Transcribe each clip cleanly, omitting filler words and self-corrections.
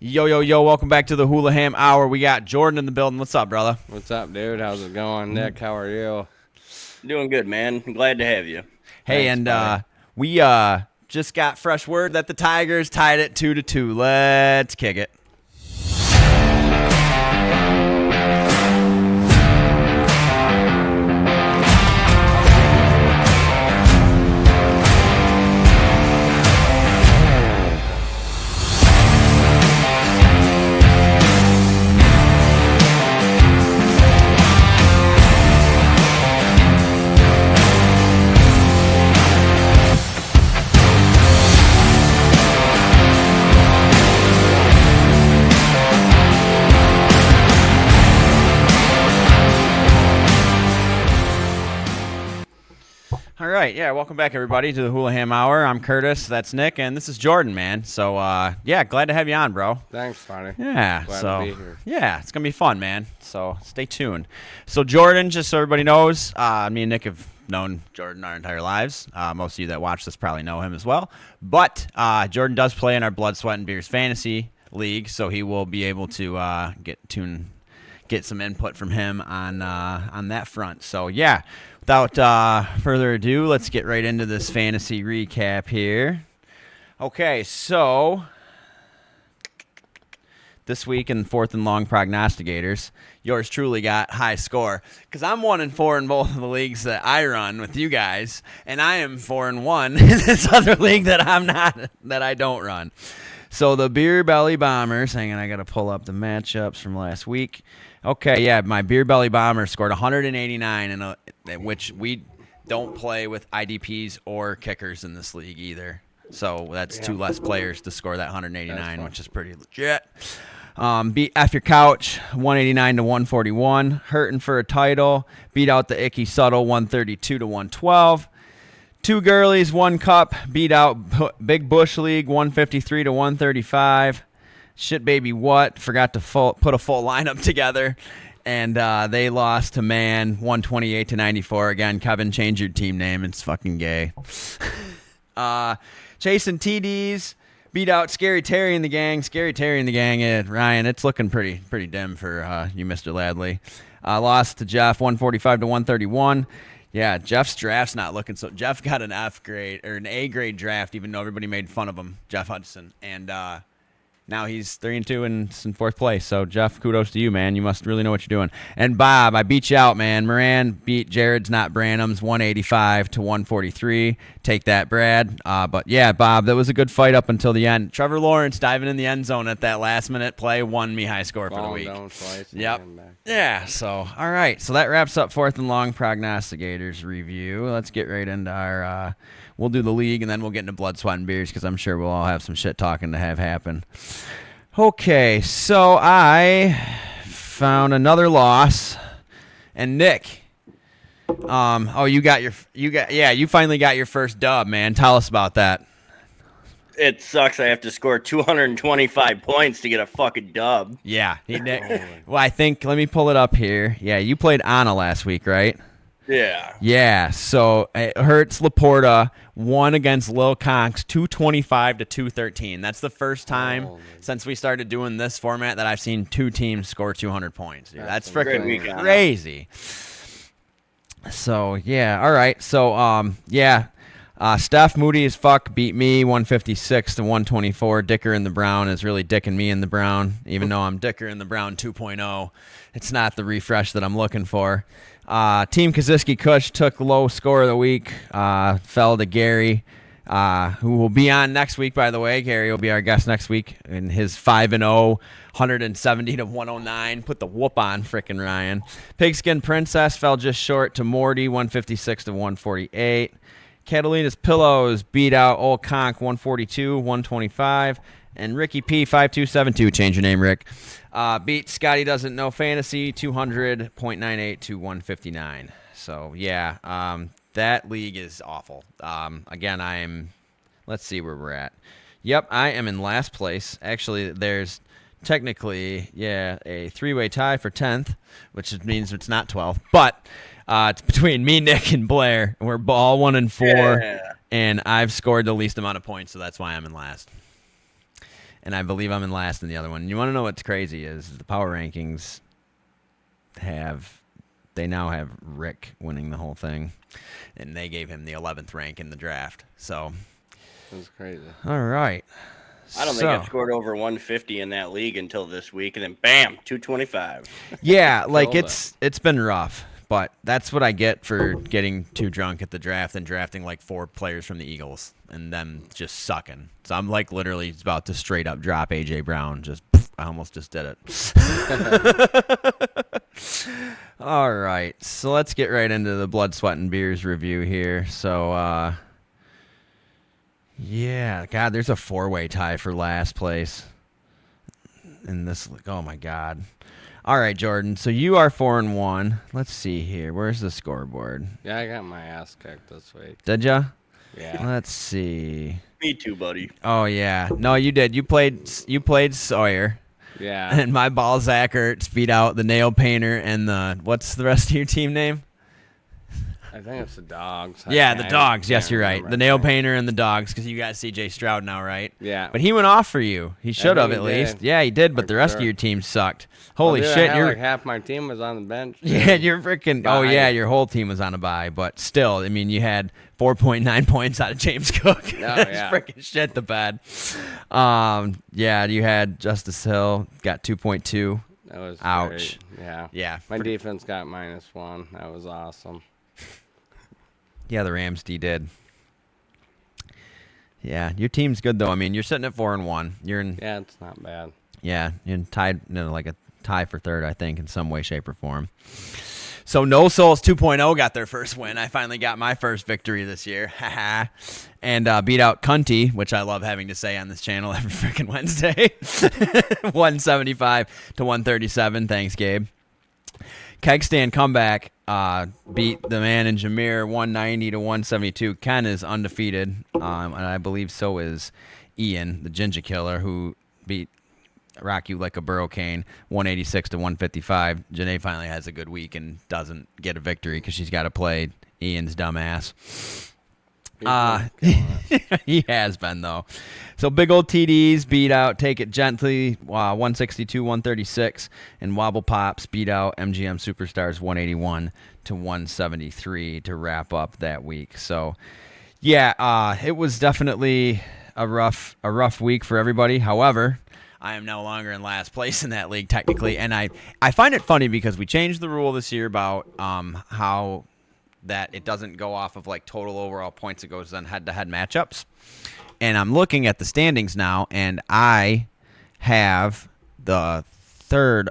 Yo, yo, yo, welcome back to the Hulaham Hour. We got Jordan in the building. What's up, brother? What's up, dude? How's it going? Nick, how are you? Doing good, man. Glad to have you. Hey, Thanks, buddy. we just got fresh word that the Tigers tied it 2-2. Let's kick it. All right, yeah, welcome back, everybody, to the Hulaham Hour. I'm Kurtis, that's Nick, and this is Jordan, man. So, yeah, glad to have you on, bro. Thanks, buddy. Yeah, Glad so to be here. yeah, it's gonna be fun, man. So stay tuned. So Jordan, just so everybody knows, me and Nick have known Jordan our entire lives. Most of you that watch this probably know him as well. But Jordan does play in our Blood, Sweat, and Beers Fantasy League, so he will be able to get some input from him on that front. So yeah, without further ado, let's get right into this fantasy recap here. Okay, so this week in fourth and long prognosticators, yours truly got high score because I'm 1-4 in both of the leagues that I run with you guys, and I am 4-1 in this other league that I don't run. So the Beer Belly Bombers, hang on, I got to pull up the matchups from last week. Okay, yeah, my Beer Belly Bombers scored 189, in which we don't play with IDPs or kickers in this league either. So that's two less players to score that 189, which is pretty legit. Beat F Your Couch 189 to 141. Hurting for a title. Beat out the Icky Subtle 132 to 112. Two girlies, one cup. Beat out Big Bush League 153 to 135. Shit baby what? Forgot to put a full lineup together. And they lost to Man 128 to 94. Again, Kevin, change your team name. It's fucking gay. Chasing TDs. Beat out Scary Terry and the gang. Scary Terry and the gang. Ryan, it's looking pretty dim for you, Mr. Ladley. Lost to Jeff 145 to 131. Yeah, Jeff's draft's not looking so. Jeff got an F grade or an A grade draft, even though everybody made fun of him, Jeff Hudson, and now he's 3-2 and is in fourth place. So Jeff, kudos to you, man. You must really know what you're doing. And Bob, I beat you out, man. Moran beat Jared's not Branham's 185 to 143. Take that, Brad. But yeah, Bob, that was a good fight up until the end. Trevor Lawrence diving in the end zone at that last minute play won me high score for the week. Yep. Yeah. So all right. So that wraps up fourth and long prognosticators review. Let's get right into our. We'll do the league, and then we'll get into Blood, Sweat, and Beers because I'm sure we'll all have some shit talking to have happen. Okay, so I found another loss, and Nick, you finally got your first dub, man. Tell us about that. It sucks. I have to score 225 points to get a fucking dub. Yeah, well, I think let me pull it up here. Yeah, you played Anna last week, right? Yeah. Yeah, so Hertz Laporta won against Lil Conks 225 to 213. That's the first time since we started doing this format that I've seen two teams score 200 points. Dude. That's freaking crazy. So, yeah, all right. So, Steph Moody as fuck beat me 156 to 124. Dicker in the Brown is really dicking me in the Brown, even though I'm Dicker in the Brown 2.0. It's not the refresh that I'm looking for. Team Kaziski Kush took low score of the week, fell to Gary, who will be on next week, by the way. Gary will be our guest next week in his 5-0, 170 to 109. Put the whoop on frickin' Ryan. Pigskin Princess fell just short to Morty, 156 to 148. Catalina's Pillows beat out Old Conk, 142, 125. And Ricky P, 5272, change your name, Rick, beat Scotty Doesn't Know Fantasy, 200.98 to 159. So, yeah, that league is awful. Again, let's see where we're at. Yep, I am in last place. Actually, there's technically, a three-way tie for 10th, which means it's not 12th. But it's between me, Nick, and Blair. We're all 1-4, and I've scored the least amount of points, so that's why I'm in last. and I believe I'm in last in the other one. And you want to know what's crazy is the power rankings they now have Rick winning the whole thing, and they gave him the 11th rank in the draft. So That's crazy. all right. I don't think I've scored over 150 in that league until this week, and then bam, 225. Yeah, like it's been rough, but that's what I get for getting too drunk at the draft and drafting like 4 players from the Eagles and them just sucking. So I'm like literally about to straight up drop AJ Brown. Just I almost just did it. All right, so let's get right into the Blood, Sweat, and Beers review here. So, yeah, God, there's a 4-way tie for last place in this. Oh my God! All right, Jordan. So you are 4-1. Let's see here. Where's the scoreboard? Yeah, I got my ass kicked this week. Did ya? Yeah. Let's see. Me too, buddy. Oh yeah. No, you did. You played Sawyer. Yeah. And my Balzackerts beat out the Nail Painter and what's the rest of your team name? I think it's the Dogs. Yeah, the Dogs. Yes, you're right. remember The Nail everything. Painter and the Dogs, because you got C.J. Stroud now, right? Yeah. But he went off for you. He should have think at he least. did. Yeah, he did. But For the rest of sure. your team sucked. Holy Well, dude, shit! I had You're like half my team was on the bench. yeah, you're freaking. Oh Bye. yeah, your whole team was on a bye. But still, I mean, you had 4.9 points out of James Cook. That's yeah. freaking shit the bed. Yeah, you had Justice Hill got 2.2. That was Ouch. great. Yeah. Yeah, My defense got -1. That was awesome. yeah, the Rams D did. Yeah, your team's good though. I mean, you're sitting at 4-1. You're in. Yeah, it's not bad. Yeah, you're in tied, like a tie for third, I think, in some way, shape, or form. So No Souls 2.0 got their first win. I finally got my first victory this year. And beat out Cunty, which I love having to say on this channel every freaking Wednesday. 175 to 137. Thanks, Gabe. Kegstand comeback beat the man in Jameer 190 to 172. Ken is undefeated, and I believe so is Ian, the Ginger Killer, who beat Rock You Like a Hurricane 186 to 155. Janae finally has a good week and doesn't get a victory because she's got to play Ian's dumbass. He has been, though. So big old TDs beat out Take It Gently 162-136, and Wobble Pops beat out MGM Superstars 181 to 173 to wrap up that week. So yeah, it was definitely a rough week for everybody. However, I am no longer in last place in that league technically, and I find it funny because we changed the rule this year about how that it doesn't go off of like total overall points. It goes on head-to-head matchups. And I'm looking at the standings now, and I have the third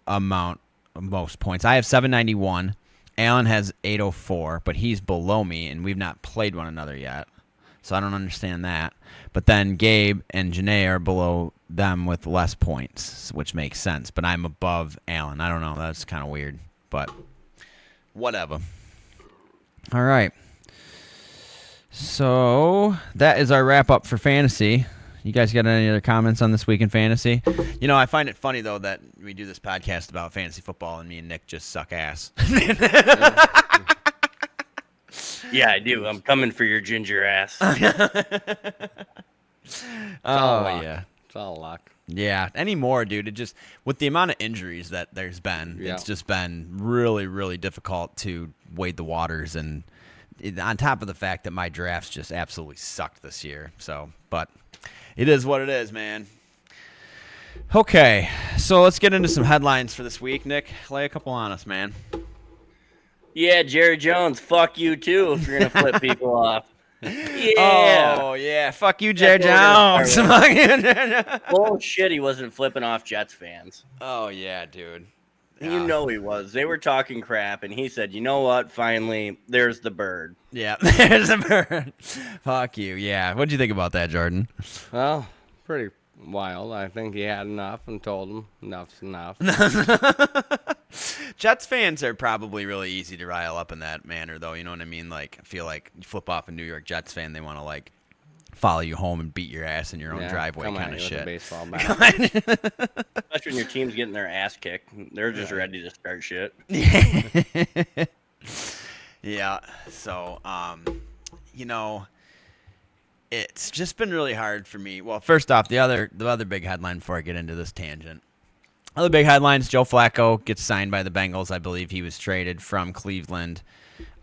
amount of most points. I have 791. Alan has 804, but he's below me, and we've not played one another yet. So I don't understand that. But then Gabe and Janae are below them with less points, which makes sense. But I'm above Alan. I don't know. That's kind of weird, but whatever. All right. So that is our wrap up for fantasy. You guys got any other comments on this week in fantasy? You know, I find it funny, though, that we do this podcast about fantasy football and me and Nick just suck ass. Yeah, I do. I'm coming for your ginger ass. Oh, luck. yeah. It's all luck. Yeah, anymore, dude. It just, with the amount of injuries that there's been, Yeah. it's just been really, really difficult to wade the waters. And on top of the fact that my drafts just absolutely sucked this year. So, but it is what it is, man. Okay, so let's get into some headlines for this week. Nick, lay a couple on us, man. Yeah, Jerry Jones, fuck you too if you're gonna flip people off. Yeah. Oh, yeah. Fuck you, Jerry That's Jones. what we're Bullshit, he wasn't flipping off Jets fans. Oh, yeah, dude. You know he was. They were talking crap, and he said, you know what? Finally, there's the bird. Yeah, there's a bird. Fuck you. Yeah. What'd you think about that, Jordan? Well, pretty wild. I think he had enough and told him enough's enough. Jets fans are probably really easy to rile up in that manner, though. You know what I mean? Like, I feel like you flip off a New York Jets fan, they want to, like, follow you home and beat your ass in your own driveway come kind at of you with a shit. baseball bat. Especially when your team's getting their ass kicked. They're just ready to start shit. Yeah. So, you know, it's just been really hard for me. Well, first off, the other big headline before I get into this tangent. Other big headlines: Joe Flacco gets signed by the Bengals. I believe he was traded from Cleveland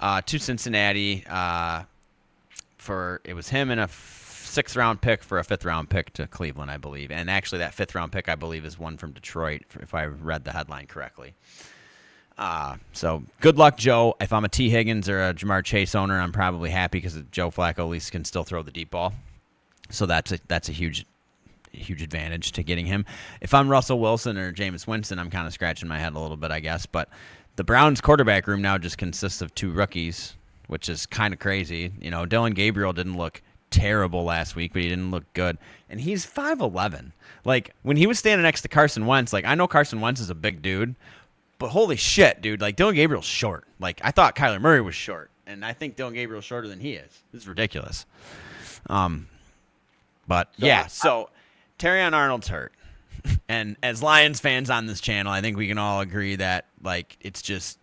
to Cincinnati it was him and a 6th-round pick for a 5th-round pick to Cleveland, I believe. And actually, that 5th-round pick, I believe, is one from Detroit, if I read the headline correctly. So good luck, Joe. If I'm a T. Higgins or a Jamar Chase owner, I'm probably happy because Joe Flacco at least can still throw the deep ball. So that's a huge advantage to getting him. If I'm Russell Wilson or Jameis Winston, I'm kind of scratching my head a little bit, I guess. But the Browns quarterback room now just consists of 2 rookies, which is kind of crazy. You know, Dylan Gabriel didn't look terrible last week, but he didn't look good. And he's 5'11". Like, when he was standing next to Carson Wentz, like, I know Carson Wentz is a big dude, but holy shit, dude. Like, Dylan Gabriel's short. Like, I thought Kyler Murray was short, and I think Dylan Gabriel's shorter than he is. This is ridiculous. But, yeah, so Terrion Arnold's hurt. And as Lions fans on this channel, I think we can all agree that, like, it's just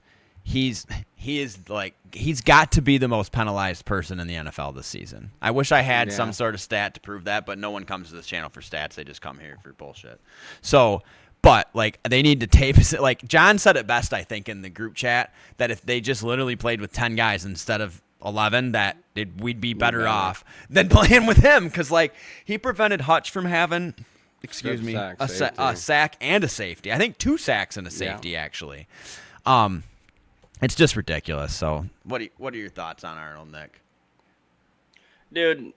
he's got to be the most penalized person in the NFL this season. I wish I had some sort of stat to prove that, but no one comes to this channel for stats. They just come here for bullshit. So, but, like, they need to tape – like, John said it best, I think, in the group chat, that if they just literally played with 10 guys instead of 11, that we'd be better off than playing with him because, like, he prevented Hutch from having – a sack and a safety. I think 2 sacks and a safety, actually. It's just ridiculous. So what are your thoughts on Arnold, Nick? Dude,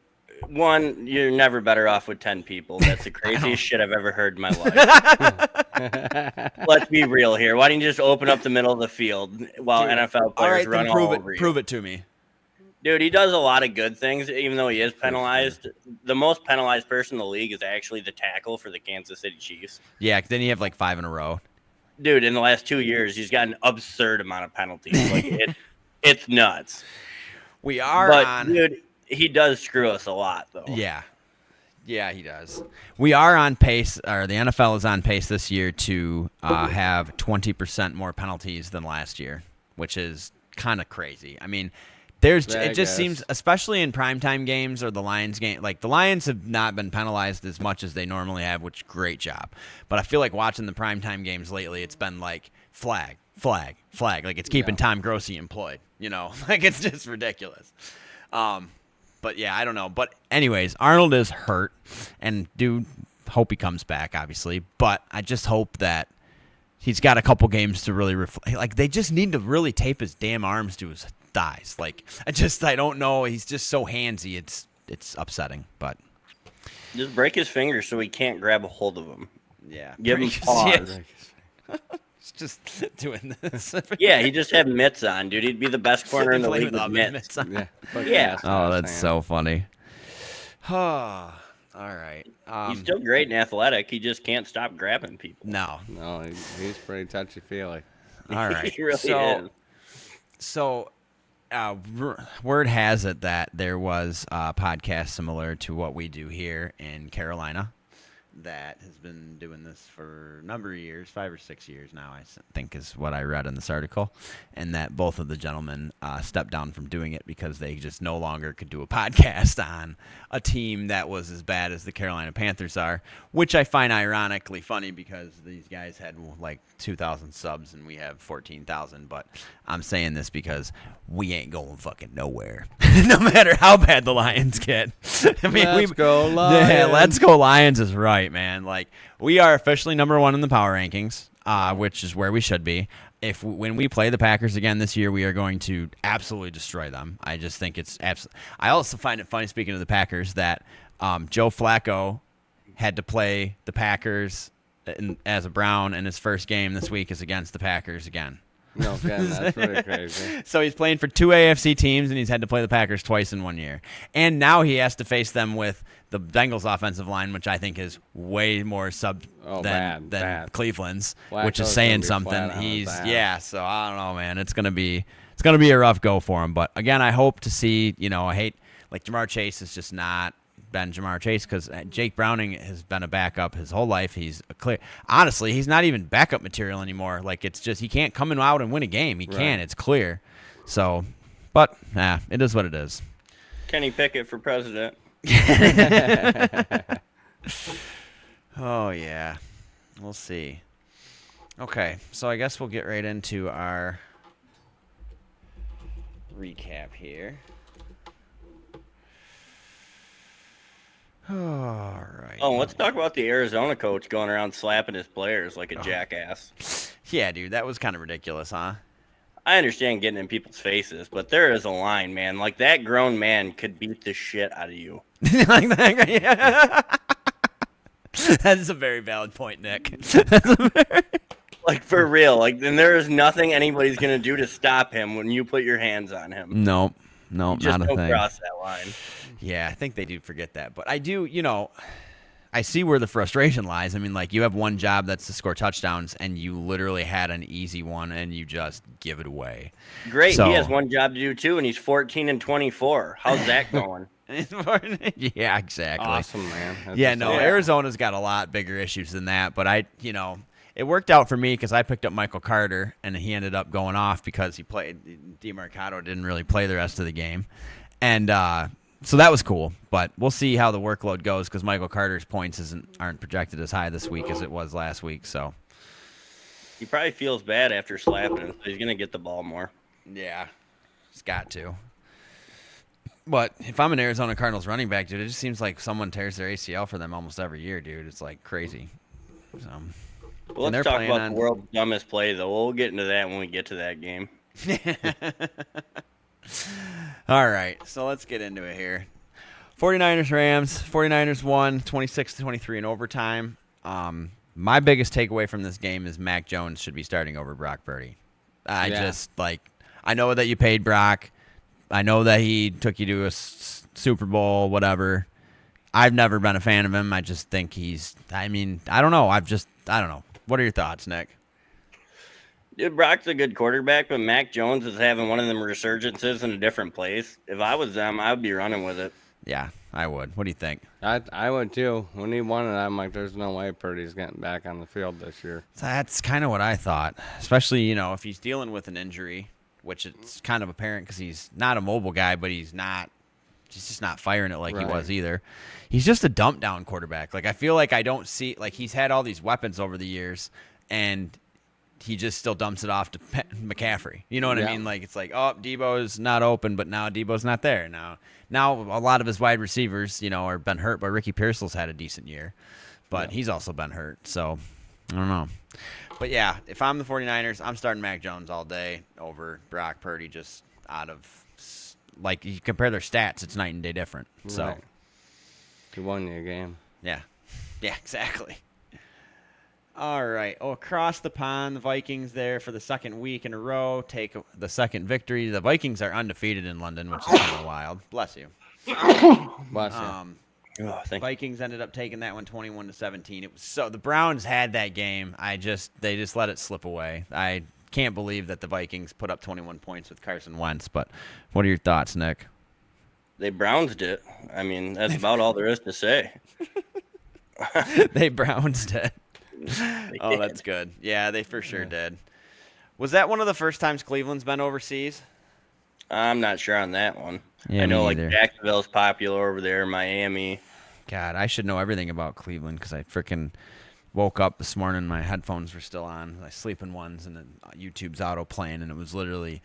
one, you're never better off with 10 people. That's the craziest shit I've ever heard in my life. Let's be real here. Why don't you just open up the middle of the field while NFL players run all over you? Prove it to me. Dude, he does a lot of good things, even though he is penalized. The most penalized person in the league is actually the tackle for the Kansas City Chiefs. Yeah, then you have like 5 in a row. Dude, in the last 2 years, he's got an absurd amount of penalties. Like it's nuts. Dude, he does screw us a lot, though. Yeah. Yeah, he does. We are on pace, or the NFL is on pace this year to have 20% more penalties than last year, which is kind of crazy. I mean, it just seems, especially in primetime games or the Lions game, like the Lions have not been penalized as much as they normally have, which great job. But I feel like watching the primetime games lately, it's been like flag, flag, flag. Like it's keeping Tom Grossi employed, you know, like it's just ridiculous. But yeah, I don't know. But anyways, Arnold is hurt and hope he comes back, obviously. But I just hope that he's got a couple games to really reflect. Like they just need to really tape his damn arms to his thighs. Like I don't know. He's just so handsy. It's upsetting. But just break his fingers so he can't grab a hold of them. Yeah, give him pause. He's just doing this. Yeah, he just had mitts on, dude. He'd be the best corner in the league with mitts. Yeah. Oh, that's so funny. All right. He's still great and athletic. He just can't stop grabbing people. No, he's pretty touchy-feely. All right. He really is. So, word has it that there was a podcast similar to what we do here in Carolina that has been doing this for a number of years, 5 or 6 years now, I think is what I read in this article, and that both of the gentlemen stepped down from doing it because they just no longer could do a podcast on a team that was as bad as the Carolina Panthers are, which I find ironically funny because these guys had like 2,000 subs and we have 14,000, but I'm saying this because we ain't going fucking nowhere, no matter how bad the Lions get. I mean, let's go Lions. Yeah, let's go Lions is right, man. Like we are officially number 1 in the power rankings, which is where we should be. When we play the Packers again this year, we are going to absolutely destroy them. I just think it's absolutely. I also find it funny, speaking of the Packers, that Joe Flacco had to play the Packers as a Brown, and his first game this week is against the Packers again. No, again, that's pretty crazy. So he's playing for 2 AFC teams, and he's had to play the Packers twice in 1 year. And now he has to face them with the Bengals offensive line, which I think is way more than Cleveland's, which is saying something. So I don't know, man. It's gonna be a rough go for him. But again, I hope to see. I hate like Jamar Chase is just not been Jamar Chase because Jake Browning has been a backup his whole life. He's honestly, he's not even backup material anymore. Like it's just he can't come out and win a game. He can't. It's clear. So, but it is what it is. Kenny Pickett for president. Oh, yeah. We'll see. Okay, so I guess we'll get right into our recap here. All right. Oh, let's talk about the Arizona coach going around slapping his players like a jackass. Yeah, dude, that was kind of ridiculous, huh? I understand getting in people's faces, but there is a line, man. Like, that grown man could beat the shit out of you. Like that, yeah. That is a very valid point, Nick. Like, for real. Like, then there is nothing anybody's going to do to stop him when you put your hands on him. Nope, You just not a don't thing. cross that line. Yeah, I think they do forget that. But I do, I see where the frustration lies. I mean, like, you have one job that's to score touchdowns, and you literally had an easy one, and you just give it away. Great. So- He has one job to do, too, and he's 14-24. How's that going? Yeah, exactly. Awesome, man. That's Yeah, just no, awesome. Arizona's got a lot bigger issues than that. But it worked out for me because I picked up Michael Carter, and he ended up going off because he played. DeMarcado didn't really play the rest of the game. And so that was cool. But we'll see how the workload goes because Michael Carter's points aren't projected as high this week as it was last week. So, He probably feels bad after slapping him, so he's going to get the ball more. yeah, he's got to. But if I'm an Arizona Cardinals running back, dude, it just seems like someone tears their ACL for them almost every year, dude. It's like crazy. So, Well, And they're let's talk playing about on- the world's dumbest play, though. We'll get into that when we get to that game. All right, so let's get into it here. 49ers Rams. 49ers won 26-23 in overtime. My biggest takeaway from this game is Mac Jones should be starting over Brock Purdy. I know that you paid Brock. I know that he took you to a Super Bowl, whatever. I've never been a fan of him. I just think I don't know. I don't know. What are your thoughts, Nick? Dude, Brock's a good quarterback, but Mac Jones is having one of them resurgences in a different place. If I was them, I would be running with it. Yeah, I would. What do you think? I would too. When he won it, I'm like, there's no way Purdy's getting back on the field this year. That's kind of what I thought, especially, if he's dealing with an injury, which it's kind of apparent because he's not a mobile guy, but he's just not firing it like he was either. He's just a dump down quarterback. Like, I feel like I don't see, like, he's had all these weapons over the years, and he just still dumps it off to McCaffrey. You know what I mean? Like, it's like, oh, Debo's not open, but now Debo's not there. Now a lot of his wide receivers, are been hurt, but Ricky Pearsall's had a decent year, but he's also been hurt. So, I don't know. But, yeah, if I'm the 49ers, I'm starting Mac Jones all day over Brock Purdy just out of, like, you compare their stats, it's night and day different. So, Right. He won you a game. yeah. Yeah, exactly. All right. Oh, across the pond, the Vikings there for the second week in a row take the second victory. The Vikings are undefeated in London, which is kind of wild. Bless you. Bless you. Oh, thank Vikings ended up taking that one 21-17. It was so the Browns had that game. They just let it slip away. I can't believe that the Vikings put up 21 points with Carson Wentz. But what are your thoughts, Nick? They Brownsed it. I mean, that's about all there is to say. They Brownsed it. They Oh, did. that's good. Yeah, they for sure did. Was that one of the first times Cleveland's been overseas? I'm not sure on that one. Yeah, I know, me like, neither. Jacksonville's popular over there, Miami. God, I should know everything about Cleveland because I freaking woke up this morning. My headphones were still on. I sleep in ones, and then YouTube's auto playing, and it was literally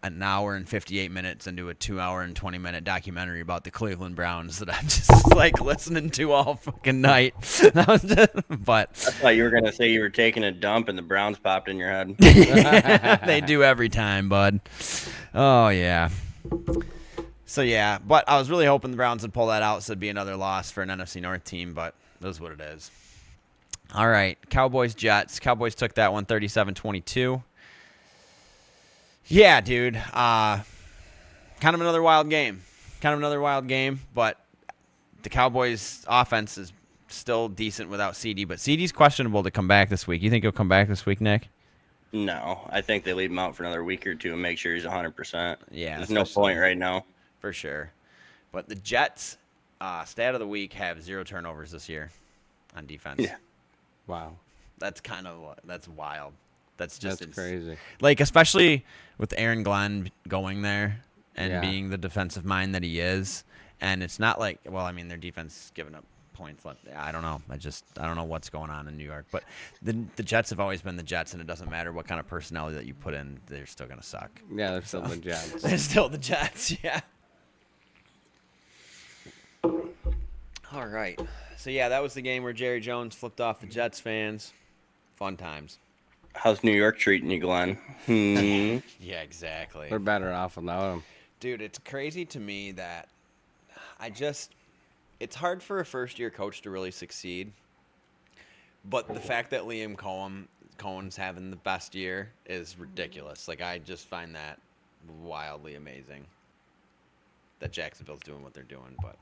an hour and 58 minutes into a 2 hour and 20-minute documentary about the Cleveland Browns that I'm just like listening to all fucking night. But I thought you were going to say you were taking a dump and the Browns popped in your head. they do every time, bud. Oh, yeah. So, yeah, but I was really hoping the Browns would pull that out so it'd be another loss for an NFC North team, but that's what it is. All right, Cowboys-Jets. Cowboys took that one 37-22. Yeah, dude. Kind of another wild game. But the Cowboys' offense is still decent without CD, but CD's questionable to come back this week. You think he'll come back this week, Nick? No, I think they leave him out for another week or two and make sure he's 100%. Yeah, There's no especially- point right now. For sure. But the Jets, stat of the week, have 0 turnovers this year on defense. Yeah. Wow. That's wild. That's just That's crazy. Like, especially with Aaron Glenn going there and Yeah. being the defensive mind that he is. And it's not like, well, I mean, their defense is giving up points. I don't know. I don't know what's going on in New York. But the Jets have always been the Jets, and it doesn't matter what kind of personality that you put in, they're still going to suck. Yeah, they're still the Jets. They're still the Jets, yeah. All right. So, yeah, that was the game where Jerry Jones flipped off the Jets fans. Fun times. How's New York treating you, Glenn? Yeah, exactly. They're better off without him. Dude, it's crazy to me that it's hard for a first-year coach to really succeed. But the fact that Liam Cohen's having the best year is ridiculous. Like, I just find that wildly amazing that Jacksonville's doing what they're doing. But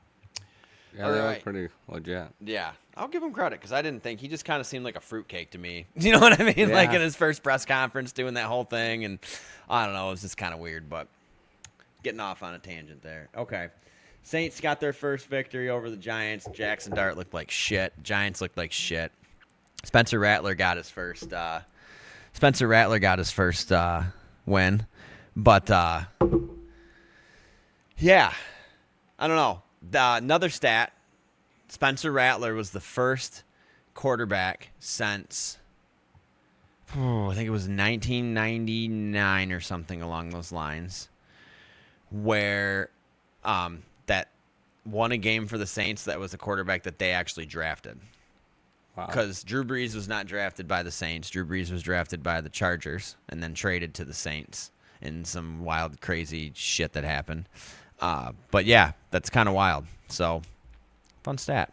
Yeah, they look pretty legit. yeah, I'll give him credit because I didn't think he just kind of seemed like a fruitcake to me. You know what I mean? Yeah. Like in his first press conference, doing that whole thing, and I don't know, it was just kind of weird. But getting off on a tangent there. Okay, Saints got their first victory over the Giants. Jackson Dart looked like shit. Giants looked like shit. Spencer Rattler got his first. Win, but yeah, I don't know. Another stat: Spencer Rattler was the first quarterback since I think it was 1999 or something along those lines, where that won a game for the Saints that was a quarterback that they actually drafted. Wow. Because Drew Brees was not drafted by the Saints. Drew Brees was drafted by the Chargers and then traded to the Saints in some wild, crazy shit that happened. But yeah, that's kind of wild. So, fun stat.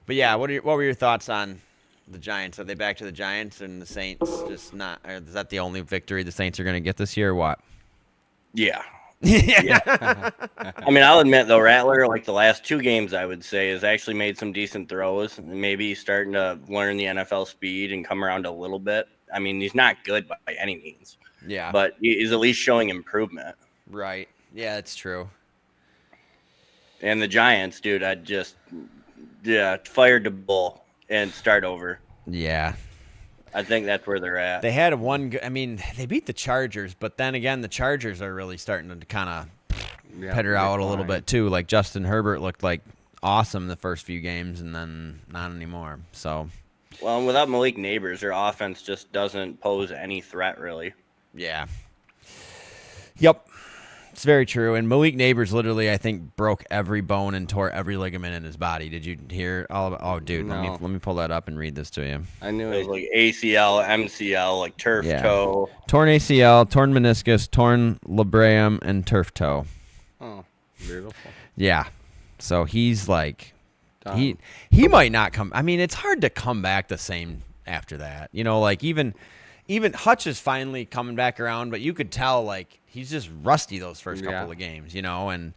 But yeah, what were your thoughts on the Giants? Are they back to the Giants and the Saints just not? Or is that the only victory the Saints are going to get this year or what? Yeah. Yeah. I mean, I'll admit, though, Rattler, like the last two games, I would say, has actually made some decent throws. Maybe starting to learn the NFL speed and come around a little bit. I mean, he's not good by any means. Yeah. But he's at least showing improvement. Right. Yeah, that's true. And the Giants, dude, I'd just fire the bull and start over. Yeah. I think that's where they're at. They had they beat the Chargers, but then again, the Chargers are really starting to kind of petter out a little bit too. Like Justin Herbert looked like awesome the first few games, and then not anymore. So, well, and without Malik Neighbors, their offense just doesn't pose any threat, really. Yeah. Yep. It's very true. And Malik Neighbors literally, I think, broke every bone and tore every ligament in his body. Did you hear all about? Oh, dude, No. let me pull that up and read this to you. I knew It was like ACL, MCL, like turf toe. Torn ACL, torn meniscus, torn labrum, and turf toe. Oh, beautiful. Yeah. So he's like, Done. he might not come. I mean, it's hard to come back the same after that. You know, like even Hutch is finally coming back around, but you could tell like he's just rusty those first couple of games, you know, and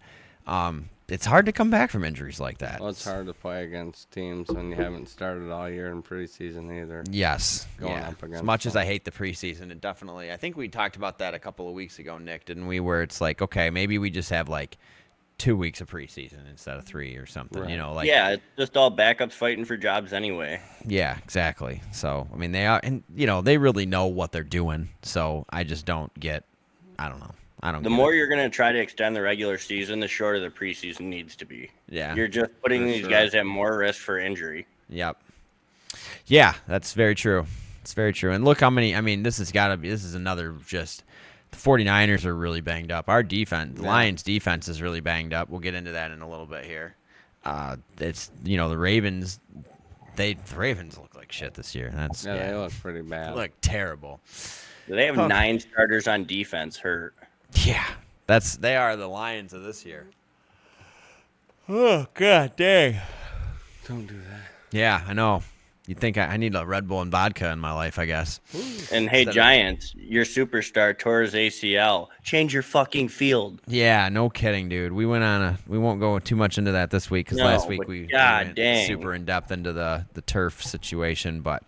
it's hard to come back from injuries like that. Well, it's hard to play against teams when you haven't started all year in preseason either. Yes. Going up against as much as them. I hate the preseason, it definitely, I think we talked about that a couple of weeks ago, Nick, didn't we? Where it's like, okay, maybe we just have like 2 weeks of preseason instead of 3 or something, Right. you know, like, Yeah, it's just all backups fighting for jobs anyway. yeah, exactly. So, I mean, they are, and you know, they really know what they're doing. So I just don't get, I don't know. The more you're going to try to extend the regular season, the shorter the preseason needs to be. Yeah. You're just putting For these sure. guys at more risk for injury. Yep. Yeah, that's very true. It's very true. And look how many, I mean, this is another just, the 49ers are really banged up. Our defense, the Lions defense is really banged up. We'll get into that in a little bit here. It's, you know, the Ravens look like shit this year. They look pretty bad. They look terrible. They have 9 starters on defense hurt. Yeah. They are the Lions of this year. Oh, God dang. Don't do that. Yeah, I know. You'd think I need a Red Bull and vodka in my life, I guess. And hey, Giants, your superstar tore his ACL. Change your fucking field. Yeah, no kidding, dude. We won't go too much into that this week because No, last week but we God went dang. super in depth into the turf situation. But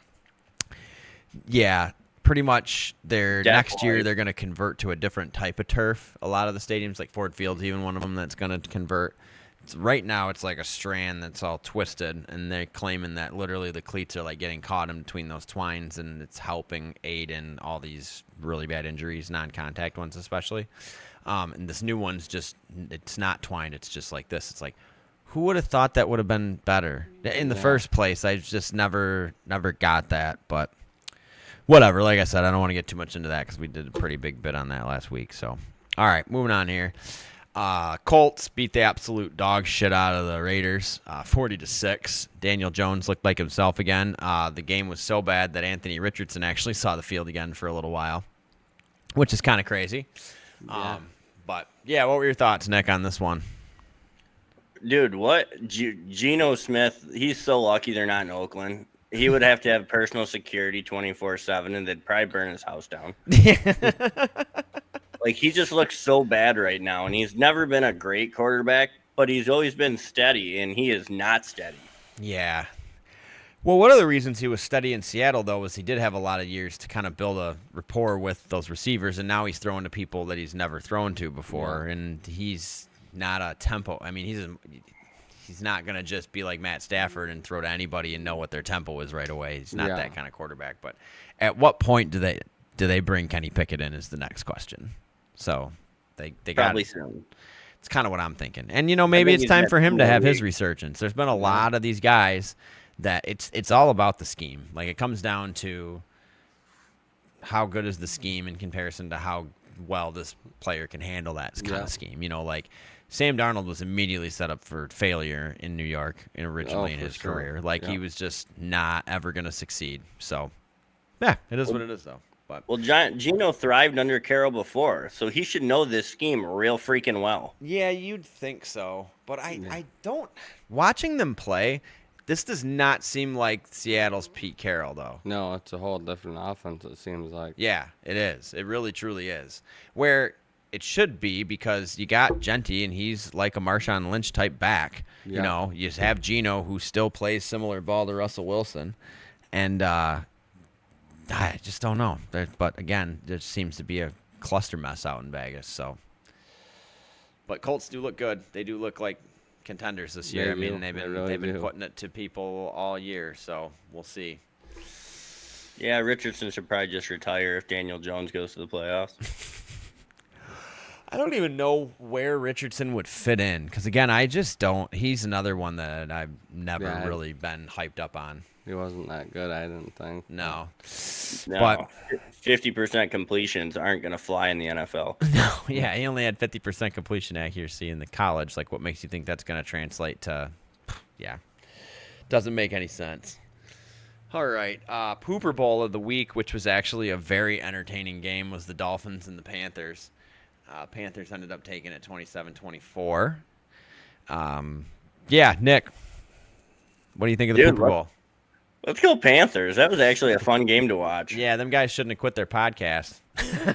yeah, pretty much next year they're going to convert to a different type of turf. A lot of the stadiums, like Ford Field's even one of them that's going to convert. Right now it's like a strand that's all twisted, and they're claiming that literally the cleats are like getting caught in between those twines, and it's helping aid in all these really bad injuries, non-contact ones especially. And this new one's just, it's not twined. It's just like this. It's like, who would have thought that would have been better in the first place? I just never got that. But whatever. Like I said, I don't want to get too much into that because we did a pretty big bit on that last week. So, all right, moving on here. Colts beat the absolute dog shit out of the Raiders, 40-6. Daniel Jones looked like himself again. The game was so bad that Anthony Richardson actually saw the field again for a little while, which is kind of crazy. Yeah. But yeah, what were your thoughts, Nick, on this one? Dude, what? Geno Smith, he's so lucky they're not in Oakland. He would have to have personal security 24/7, and they'd probably burn his house down. Like, he just looks so bad right now, and he's never been a great quarterback, but he's always been steady, and he is not steady. Yeah. Well, one of the reasons he was steady in Seattle, though, was he did have a lot of years to kind of build a rapport with those receivers, and now he's throwing to people that he's never thrown to before, and he's not a tempo. I mean, he's not going to just be like Matt Stafford and throw to anybody and know what their tempo is right away. He's not that kind of quarterback. But at what point do they bring Kenny Pickett in is the next question. So they Probably got soon. It's kind of what I'm thinking. And, maybe it's time for him to have his resurgence. There's been a lot of these guys that it's all about the scheme. Like, it comes down to how good is the scheme in comparison to how well this player can handle that kind of scheme. Like Sam Darnold was immediately set up for failure in New York originally in his career. Like, he was just not ever going to succeed. So, yeah, it is what it is, though. But Well, Geno thrived under Carroll before, so he should know this scheme real freaking well. yeah, you'd think so. But I don't. Watching them play, this does not seem like Seattle's Pete Carroll, though. No, it's a whole different offense, it seems like. Yeah, it is. It really, truly is. Where it should be, because you got Genty, and he's like a Marshawn Lynch type back. Yeah. You just have Geno, who still plays similar ball to Russell Wilson. And I just don't know. But again, there seems to be a cluster mess out in Vegas. So, but Colts do look good. They do look like contenders this year. They do. They've They been really do. putting it to people all year. So we'll see. Yeah, Richardson should probably just retire if Daniel Jones goes to the playoffs. I don't even know where Richardson would fit in, because again, I just don't. He's another one that I've never really been hyped up on. He wasn't that good, I didn't think. No. No, But 50% completions aren't going to fly in the NFL. no, yeah, he only had 50% completion accuracy in the college. Like, what makes you think that's going to translate to? Yeah, doesn't make any sense. All right, Pooper Bowl of the week, which was actually a very entertaining game, was the Dolphins and the Panthers. Panthers ended up taking it 27-24. Yeah, Nick, what do you think of the Pooper Bowl? Let's go Panthers. That was actually a fun game to watch. Yeah, them guys shouldn't have quit their podcast.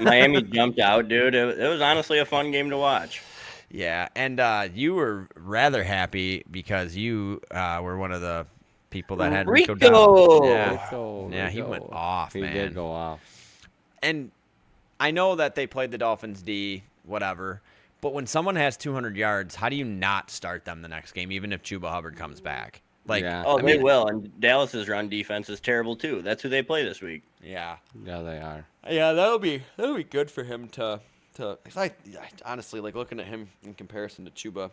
Miami jumped out, dude. It was honestly a fun game to watch. Yeah, and you were rather happy because you were one of the people that had Rico down. Yeah, he went off, man. He did go off. And I know that they played the Dolphins D, whatever, but when someone has 200 yards, how do you not start them the next game, even if Chuba Hubbard comes back? Like, They will. And Dallas's run defense is terrible too. That's who they play this week. Yeah. Yeah, they are. Yeah, that'll be good for him to. I honestly like looking at him in comparison to Chuba.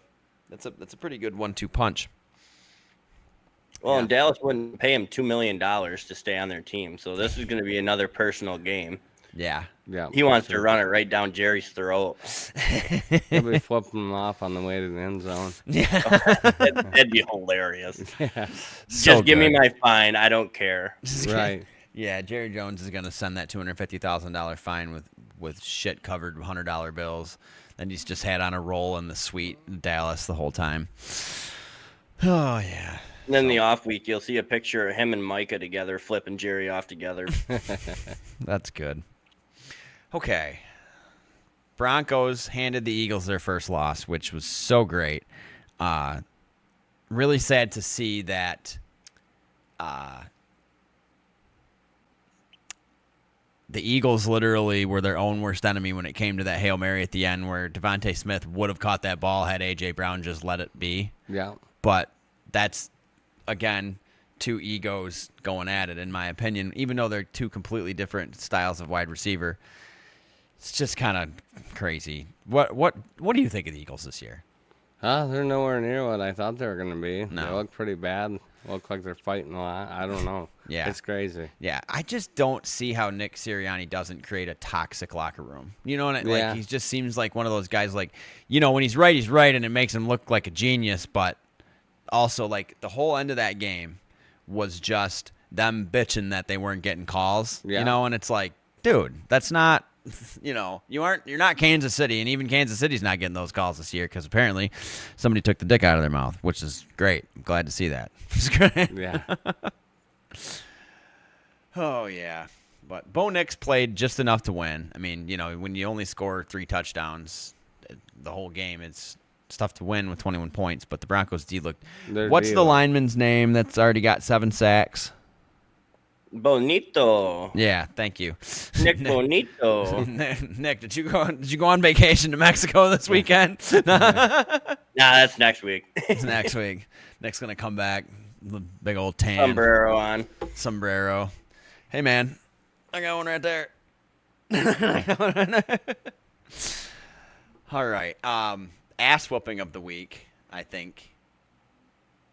That's a pretty good 1-2 punch. Well, and Dallas wouldn't pay him $2 million to stay on their team, so this is going to be another personal game. Yeah. Yeah. He wants to run it right down Jerry's throat. He'll be flipping them off on the way to the end zone. Yeah. That'd be hilarious. Yeah. Just give me my fine. I don't care. Right. Yeah, Jerry Jones is going to send that $250,000 fine with shit covered $100 bills. And he's just had on a roll in the suite in Dallas the whole time. Oh, yeah. And then the off week, you'll see a picture of him and Micah together, flipping Jerry off together. That's good. Okay. Broncos handed the Eagles their first loss, which was so great. Really sad to see that the Eagles literally were their own worst enemy when it came to that Hail Mary at the end, where Devontae Smith would have caught that ball had A.J. Brown just let it be. Yeah. But that's, again, two egos going at it, in my opinion, even though they're two completely different styles of wide receiver. It's just kind of crazy. What do you think of the Eagles this year? They're nowhere near what I thought they were going to be. No. They look pretty bad. Look like they're fighting a lot. I don't know. Yeah. It's crazy. Yeah, I just don't see how Nick Sirianni doesn't create a toxic locker room. You know, like he just seems like one of those guys. Like, when he's right, and it makes him look like a genius. But also, like the whole end of that game was just them bitching that they weren't getting calls. Yeah. And it's like, dude, that's not. You're not Kansas City, and even Kansas City's not getting those calls this year because apparently somebody took the dick out of their mouth, which is great. I'm glad to see that. It's great. Yeah. Oh, yeah. But Bo Nix played just enough to win. I mean, when you only score 3 touchdowns the whole game, it's tough to win with 21 points. But the Broncos D looked. What's the lineman's name that's already got 7 sacks? Bonito. Yeah, thank you. Nick Bonito. Nick, did you go on vacation to Mexico this weekend? Nah, that's next week. It's next week. Nick's gonna come back, the big old tan sombrero. Hey man, I got one right there. All right. Ass whooping of the week, I think.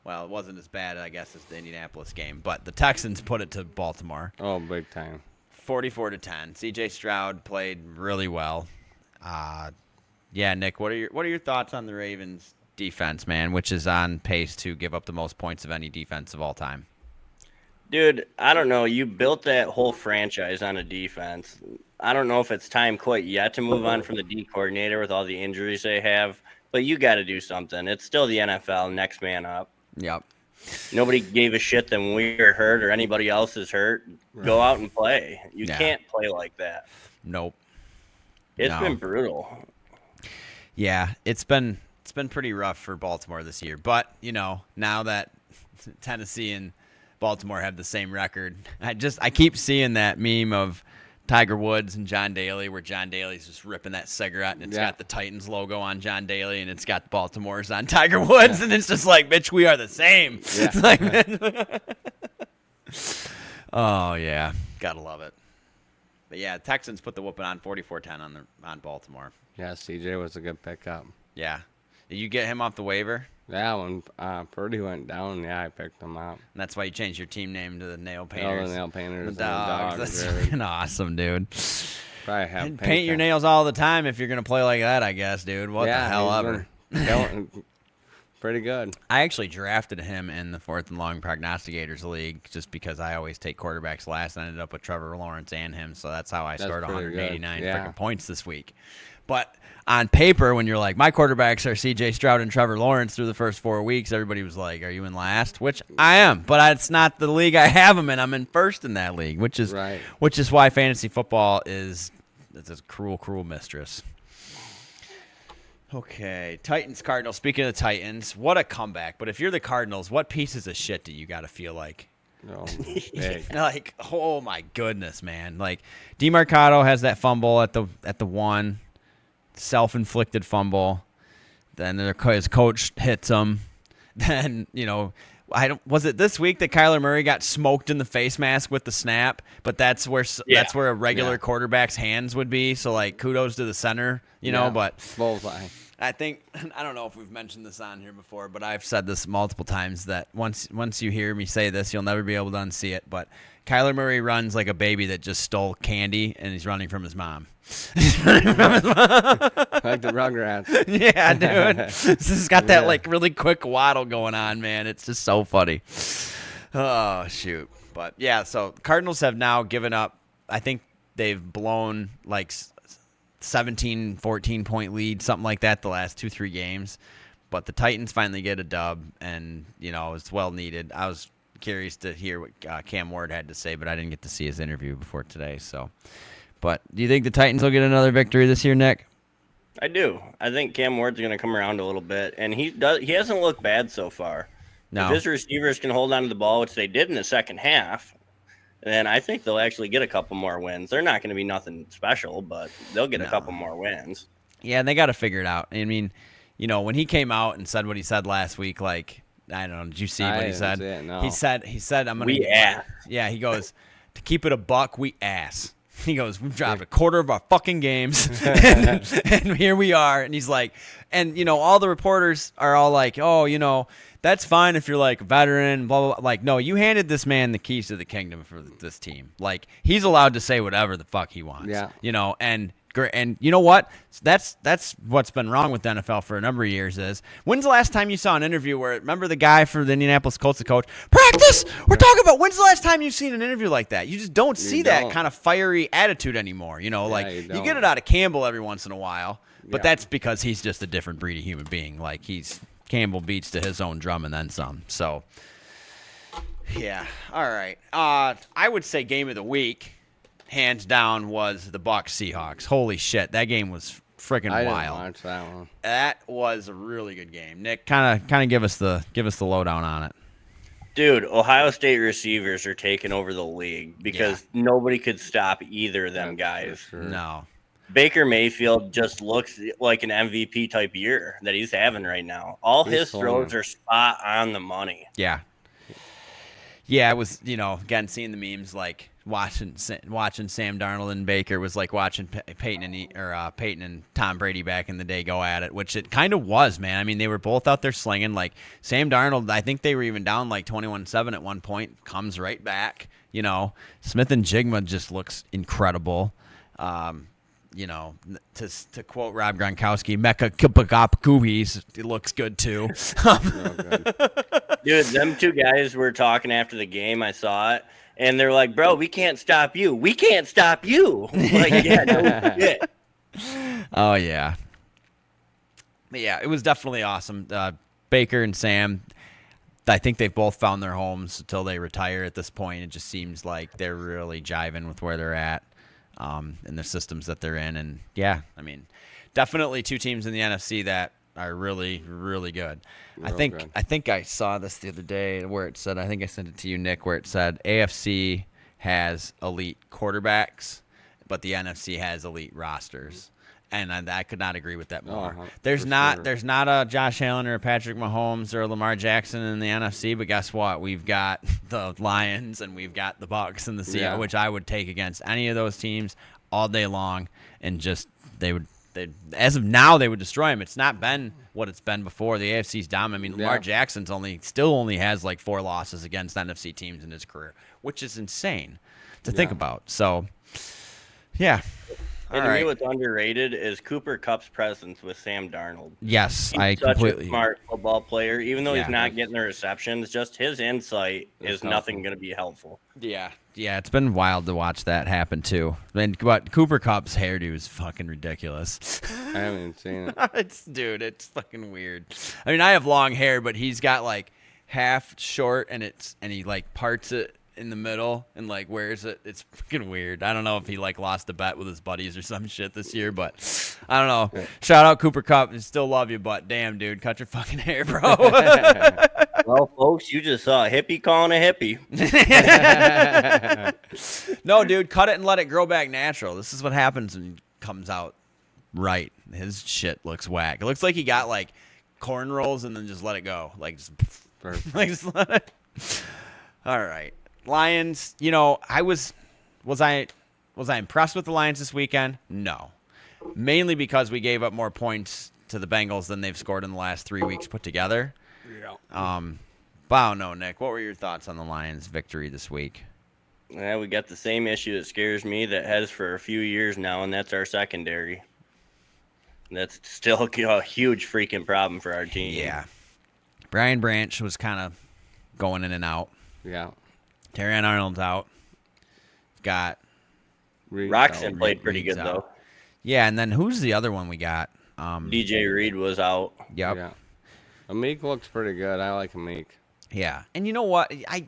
Well, it wasn't as bad, I guess, as the Indianapolis game, but the Texans put it to Baltimore. Oh, big time. 44-10. C.J. Stroud played really well. Yeah, Nick, what are your thoughts on the Ravens' defense, man, which is on pace to give up the most points of any defense of all time? Dude, I don't know. You built that whole franchise on a defense. I don't know if it's time quite yet to move on from the D coordinator with all the injuries they have, but you got to do something. It's still the NFL, next man up. Yep. Nobody gave a shit that when we were hurt or anybody else is hurt. Go out and play. You can't play like that. Nope. It's been brutal. Yeah, it's been pretty rough for Baltimore this year. But, now that Tennessee and Baltimore have the same record, I keep seeing that meme of Tiger Woods and John Daly, where John Daly's just ripping that cigarette, and it's got the Titans logo on John Daly, and it's got Baltimore's on Tiger Woods, and it's just like, bitch, we are the same. Yeah. It's like, oh yeah, gotta love it. But yeah, Texans put the whooping on 44-10 on Baltimore. Yeah, CJ was a good pickup. Yeah, did you get him off the waiver? Yeah, when Purdy went down, I picked him up. And that's why you changed your team name to the Nail Painters. Oh, the Nail Painters. The Dogs. That's fucking awesome, dude. Probably have and paint your nails all the time if you're going to play like that, I guess, dude. What the hell ever. Pretty good. I actually drafted him in the 4th and Long Prognosticators League just because I always take quarterbacks last. I ended up with Trevor Lawrence and him, so that's how I scored 189 freaking points this week. But on paper, when you're like, my quarterbacks are C.J. Stroud and Trevor Lawrence through the first 4 weeks, everybody was like, are you in last? Which I am, but it's not the league I have them in. I'm in first in that league, which is why fantasy football is a cruel, cruel mistress. Okay, Titans, Cardinals. Speaking of Titans, what a comeback. But if you're the Cardinals, what pieces of shit do you got to feel like? Oh, like, oh my goodness, man. Like, DeMarcado has that fumble at the 1. Self-inflicted fumble. Then his coach hits him. Then, was it this week that Kyler Murray got smoked in the face mask with the snap? But that's where a regular quarterback's hands would be. So, like, kudos to the center, but bullseye. I think, I don't know if we've mentioned this on here before, but I've said this multiple times that once you hear me say this, you'll never be able to unsee it. But Kyler Murray runs like a baby that just stole candy, and he's running from his mom. Like the Rugrats. Yeah, dude. This has got that like really quick waddle going on, man. It's just so funny. Oh, shoot. But yeah, so Cardinals have now given up. I think they've blown like 17, 14-point lead, something like that, the last 2-3 games. But the Titans finally get a dub, and, it's well needed. I was curious to hear what Cam Ward had to say, but I didn't get to see his interview before today. So, but do you think the Titans will get another victory this year, Nick? I do. I think Cam Ward's going to come around a little bit, and he hasn't looked bad so far. No. If his receivers can hold on to the ball, which they did in the second half, then I think they'll actually get a couple more wins. They're not going to be nothing special, but they'll get a couple more wins. Yeah, and they got to figure it out. I mean, when he came out and said what he said last week, like, I don't know, did you see what he said? No. He said, I'm going to We ass. Yeah, he goes, to keep it a buck, we ass. He goes, we've dropped a quarter of our fucking games, and here we are. And he's like, and, all the reporters are all like, oh, that's fine if you're like a veteran, blah, blah, blah. Like, no, you handed this man the keys to the kingdom for this team. Like, he's allowed to say whatever the fuck he wants. Yeah. And you know what? That's what's been wrong with the NFL for a number of years is, when's the last time you saw an interview where, remember the guy for the Indianapolis Colts, the coach, practice? We're talking about, when's the last time you've seen an interview like that? You just don't see that kind of fiery attitude anymore. You get it out of Campbell every once in a while, but that's because he's just a different breed of human being. Like, Campbell beats to his own drum and then some. So, yeah. All right. I would say game of the week, hands down, was the Bucs Seahawks. Holy shit, that game was freaking wild. I didn't watch that one. That was a really good game. Nick, kind of give us the lowdown on it. Dude, Ohio State receivers are taking over the league because nobody could stop either of them guys. Sure. No. Baker Mayfield just looks like an MVP type year that he's having right now. All his throws are spot on the money. Yeah. Yeah, it was, again, seeing the memes, like watching Sam Darnold and Baker was like watching Peyton and Tom Brady back in the day go at it, which it kind of was, man. I mean, they were both out there slinging. Like, Sam Darnold, I think they were even down like 21-7 at one point, comes right back. Smith and Jigma just looks incredible. To quote Rob Gronkowski, Mecca Kubis, it looks good too. Dude, them two guys were talking after the game. I saw it, and they're like, "Bro, we can't stop you. We can't stop you." Like, yeah, no shit. Oh yeah, but yeah, it was definitely awesome. Baker and Sam, I think they've both found their homes until they retire. At this point, it just seems like they're really jiving with where they're at. In the systems that they're in. And yeah, I mean, definitely two teams in the NFC that are really, really good. I think I saw this the other day where it said, I think I sent it to you, Nick, where it said AFC has elite quarterbacks, but the NFC has elite rosters. And I could not agree with that more. There's not a Josh Allen or a Patrick Mahomes or a Lamar Jackson in the NFC, but guess what? We've got the Lions and we've got the Bucs and the Seahawks, which I would take against any of those teams all day long, and just they as of now they would destroy them. It's not been what it's been before. The AFC's dominant. I mean, Lamar Jackson's still only has like 4 losses against NFC teams in his career, which is insane to think about. So, yeah. And to me, what's underrated is Cooper Kupp's presence with Sam Darnold. Yes, he's such a smart football player. Even though he's not getting the receptions, just his insight is nothing going to be helpful. Yeah, it's been wild to watch that happen too. But Cooper Kupp's hairdo is fucking ridiculous. I haven't seen it. It's fucking weird. I mean, I have long hair, but he's got like half short, and he like parts it in the middle and like wears it. It's fucking weird. I don't know if he like lost a bet with his buddies or some shit this year, but I don't know. Yeah. Shout out Cooper Kupp. I still love you, but damn, dude, cut your fucking hair, bro. Well, folks, you just saw a hippie calling a hippie. No, dude, cut it and let it grow back natural. This is what happens when it comes out right. His shit looks whack. It looks like he got like cornrows and then just let it go. Like just let it. All right. Lions, was I impressed with the Lions this weekend? No. Mainly because we gave up more points to the Bengals than they've scored in the last 3 weeks put together. Yeah. But I don't know, Nick. What were your thoughts on the Lions' victory this week? Yeah, we got the same issue that scares me that has for a few years now, and that's our secondary. That's still a huge freaking problem for our team. Yeah. Brian Branch was kind of going in and out. Yeah. Terrion Arnold's out. Got Roxon played pretty good, though. Yeah, and then who's the other one we got? DJ Reed was out. Yep. Yeah. Amik looks pretty good. I like Amik. Yeah. And you know what? I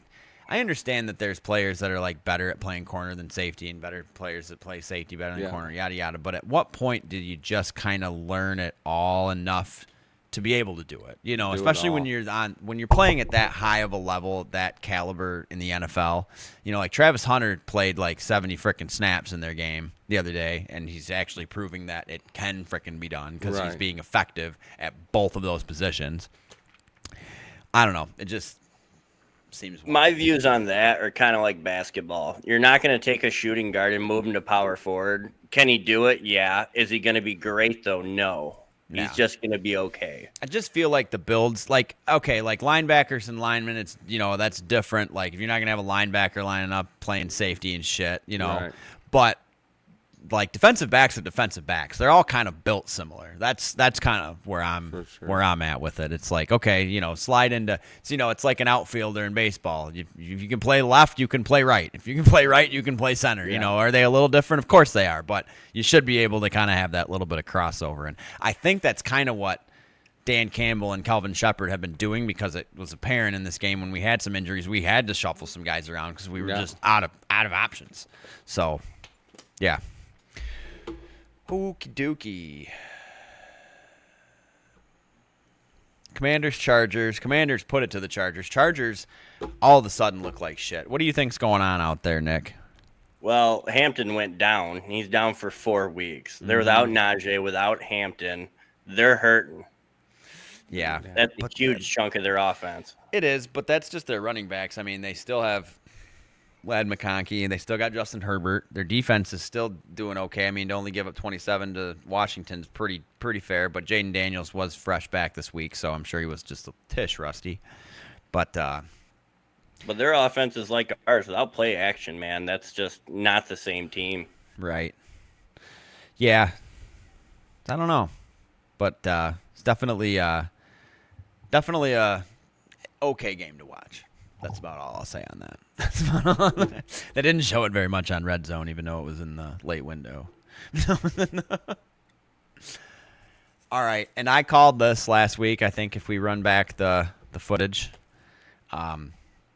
understand that there's players that are like better at playing corner than safety and better players that play safety better than corner, yada, yada. But at what point did you just kind of learn it all enough to be able to do it, especially when you're playing at that high of a level, that caliber in the NFL, like Travis Hunter played like 70 frickin' snaps in their game the other day, and he's actually proving that it can frickin' be done because he's being effective at both of those positions. I don't know. It just seems wild. My views on that are kind of like basketball. You're not going to take a shooting guard and move him to power forward. Can he do it? Yeah. Is he going to be great, though? No. He's Yeah. just going to be okay. I just feel like the builds, like, okay, like linebackers and linemen, it's, that's different. Like, if you're not going to have a linebacker lining up playing safety and shit, Right. But, like, defensive backs are defensive backs. They're all kind of built similar. That's kind of where I'm at with it. It's like, okay, slide into, it's like an outfielder in baseball. If you can play left, you can play right. If you can play right, you can play center. Yeah. Are they a little different? Of course they are, but you should be able to kind of have that little bit of crossover. And I think that's kind of what Dan Campbell and Calvin Shepard have been doing, because it was apparent in this game when we had some injuries, we had to shuffle some guys around because we were just out of options. So, yeah. Okie dokie. Commanders, Chargers. Commanders put it to the Chargers. Chargers all of a sudden look like shit. What do you think's going on out there, Nick? Well, Hampton went down. He's down for 4 weeks. They're without Najee, without Hampton. They're hurting. Yeah. That's a huge chunk of their offense. It is, but that's just their running backs. I mean, they still have Lad McConkey, and they still got Justin Herbert. Their defense is still doing okay. I mean, to only give up 27 to Washington's pretty fair, but Jaden Daniels was fresh back this week, so I'm sure he was just a tish rusty. But their offense is like ours, without play action, man. That's just not the same team. right. Yeah. I don't know. But it's definitely a okay game to watch. That's about all I'll say on that. That's about all. They didn't show it very much on Red Zone, even though it was in the late window. All right, and I called this last week. I think if we run back the footage,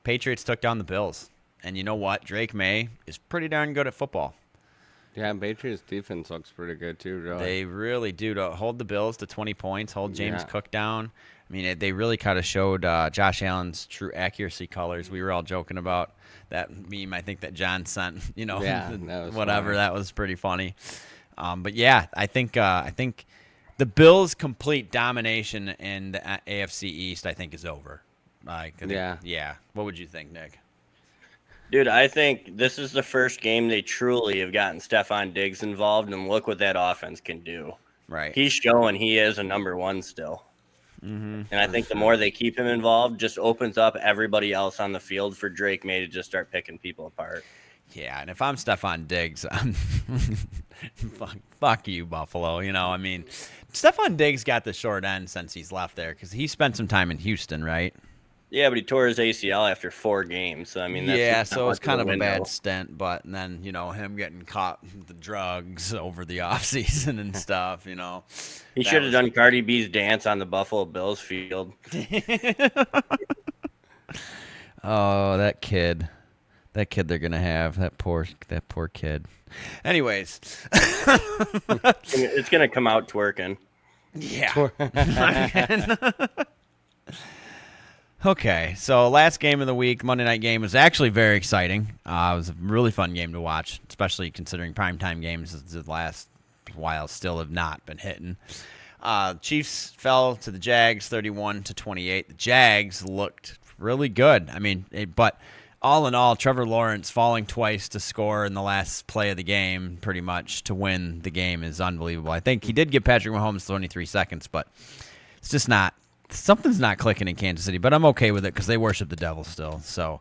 Patriots took down the Bills. And you know what? Drake May is pretty darn good at football. Yeah, Patriots defense looks pretty good too, really. They really do. To hold the Bills to 20 points, hold James Cook down. I mean, they really kind of showed Josh Allen's true accuracy colors. We were all joking about that meme, I think, that John sent, Yeah, that was whatever. funny. That was pretty funny. But, yeah, I think the Bills' complete domination in the AFC East, I think, is over. Yeah. What would you think, Nick? Dude, I think this is the first game they truly have gotten Stephon Diggs involved, and look what that offense can do. Right. He's showing he is a number one still. Mm-hmm. And I think the more they keep him involved, just opens up everybody else on the field for Drake May to just start picking people apart. Yeah, and if I'm Stephon Diggs, I'm fuck you, Buffalo. I mean, Stephon Diggs got the short end since he's left there because he spent some time in Houston, right? Yeah, but he tore his ACL after 4 games. So, I mean, that's so it was kind of a window. bad stint. But then, him getting caught with the drugs over the offseason and stuff, He should have done Cardi B's dance on the Buffalo Bills field. Oh, that kid they're gonna have, that poor kid. Anyways, It's gonna come out twerking. yeah. Okay, so last game of the week, Monday night game, was actually very exciting. It was a really fun game to watch, especially considering primetime games the last while still have not been hitting. Chiefs fell to the Jags 31-28. The Jags looked really good. I mean, but all in all, Trevor Lawrence falling twice to score in the last play of the game, pretty much to win the game, is unbelievable. I think he did give Patrick Mahomes 23 seconds, but it's just not. Something's not clicking in Kansas City, but I'm okay with it because they worship the devil still. So,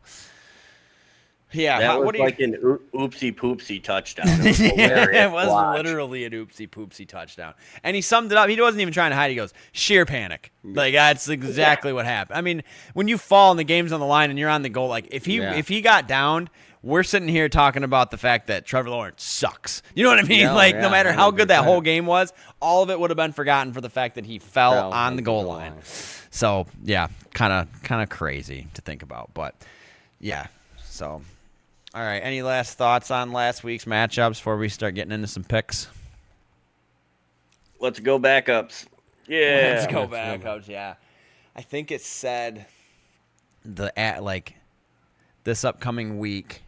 yeah. That was like an oopsie poopsie touchdown. It was Literally an oopsie poopsie touchdown. And he summed it up. He wasn't even trying to hide. He goes, sheer panic. Like, that's exactly what happened. I mean, when you fall and the game's on the line and you're on the goal, like, if he got downed, we're sitting here talking about the fact that Trevor Lawrence sucks. You know what I mean? No matter how good that whole game was, all of it would have been forgotten for the fact that he fell on the goal line. So, yeah, kind of crazy to think about. But, yeah, so... All right, any last thoughts on last week's matchups before we start getting into some picks? Let's go backups. Yeah. Let's go backups, yeah. I think it said this upcoming week,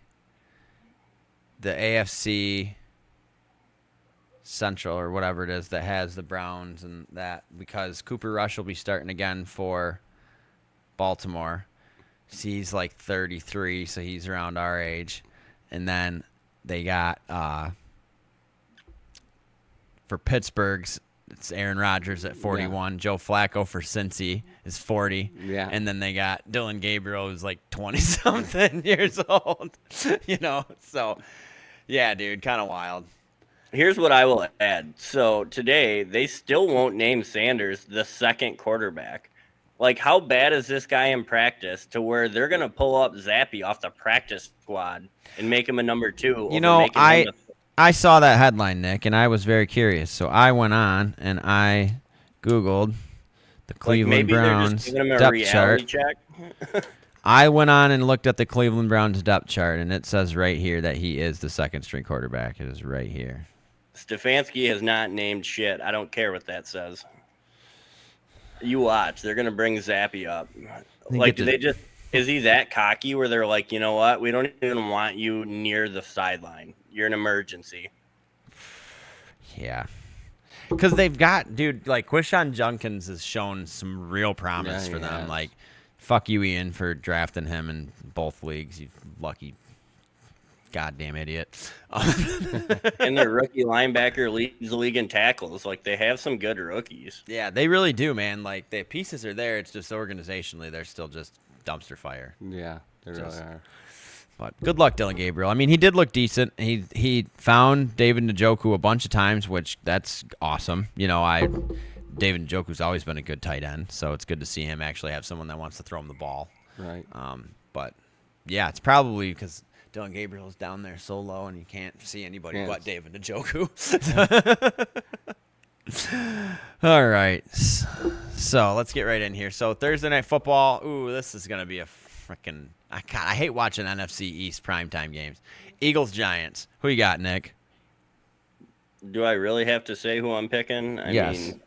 the AFC Central or whatever it is that has the Browns and that, because Cooper Rush will be starting again for Baltimore. He's like 33, so he's around our age. And then they got for Pittsburgh's, it's Aaron Rodgers at 41. Yeah. Joe Flacco for Cincy is 40. Yeah. And then they got Dylan Gabriel, who's like 20-something years old. So, yeah, dude, kind of wild. Here's what I will add. So today, they still won't name Sanders the second quarterback. Like, how bad is this guy in practice to where they're going to pull up Zappy off the practice squad and make him a number 2? I saw that headline, Nick, and I was very curious. So I went on and I Googled the Cleveland Browns depth chart. Check. I went on and looked at the Cleveland Browns depth chart, and it says right here that he is the second-string quarterback. It is right here. Stefanski has not named shit. I don't care what that says. You watch. They're going to bring Zappy up. Like, is he that cocky where they're like, you know what? We don't even want you near the sideline. You're an emergency. Yeah. Because they've got, dude, like, Quishon Junkins has shown some real promise for them. Like, fuck you, Ian, for drafting him in both leagues, you lucky goddamn idiot. And their rookie linebacker leads the league in tackles. Like, they have some good rookies. Yeah, they really do, man. Like, the pieces are there. It's just organizationally, they're still just dumpster fire. Yeah, they really are. But good luck, Dylan Gabriel. I mean, he did look decent. He found David Njoku a bunch of times, which that's awesome. David Njoku's always been a good tight end, so it's good to see him actually have someone that wants to throw him the ball. Right. But, yeah, it's probably because Dylan Gabriel's down there so low and you can't see anybody but David Njoku. All right. So let's get right in here. So Thursday Night Football. Ooh, this is going to be a freaking – I hate watching NFC East primetime games. Eagles-Giants. Who you got, Nick? Do I really have to say who I'm picking? I yes. mean,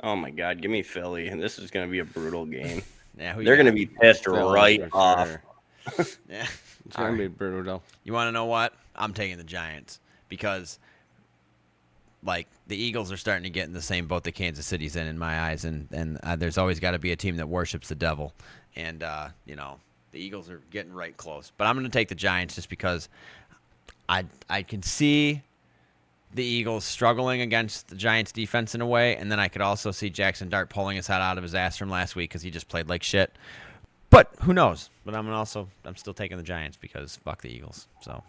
oh, my God. Give me Philly. This is going to be a brutal game. Yeah, they're going to be pissed right off. Sure. Yeah. It's going to be brutal. You want to know what? I'm taking the Giants because, like, the Eagles are starting to get in the same boat that Kansas City's in my eyes, and there's always got to be a team that worships the devil. And, the Eagles are getting right close. But I'm going to take the Giants just because I can see the Eagles struggling against the Giants' defense in a way, and then I could also see Jackson Dart pulling his head out of his ass from last week because he just played like shit. But who knows? But I'm still taking the Giants because fuck the Eagles. So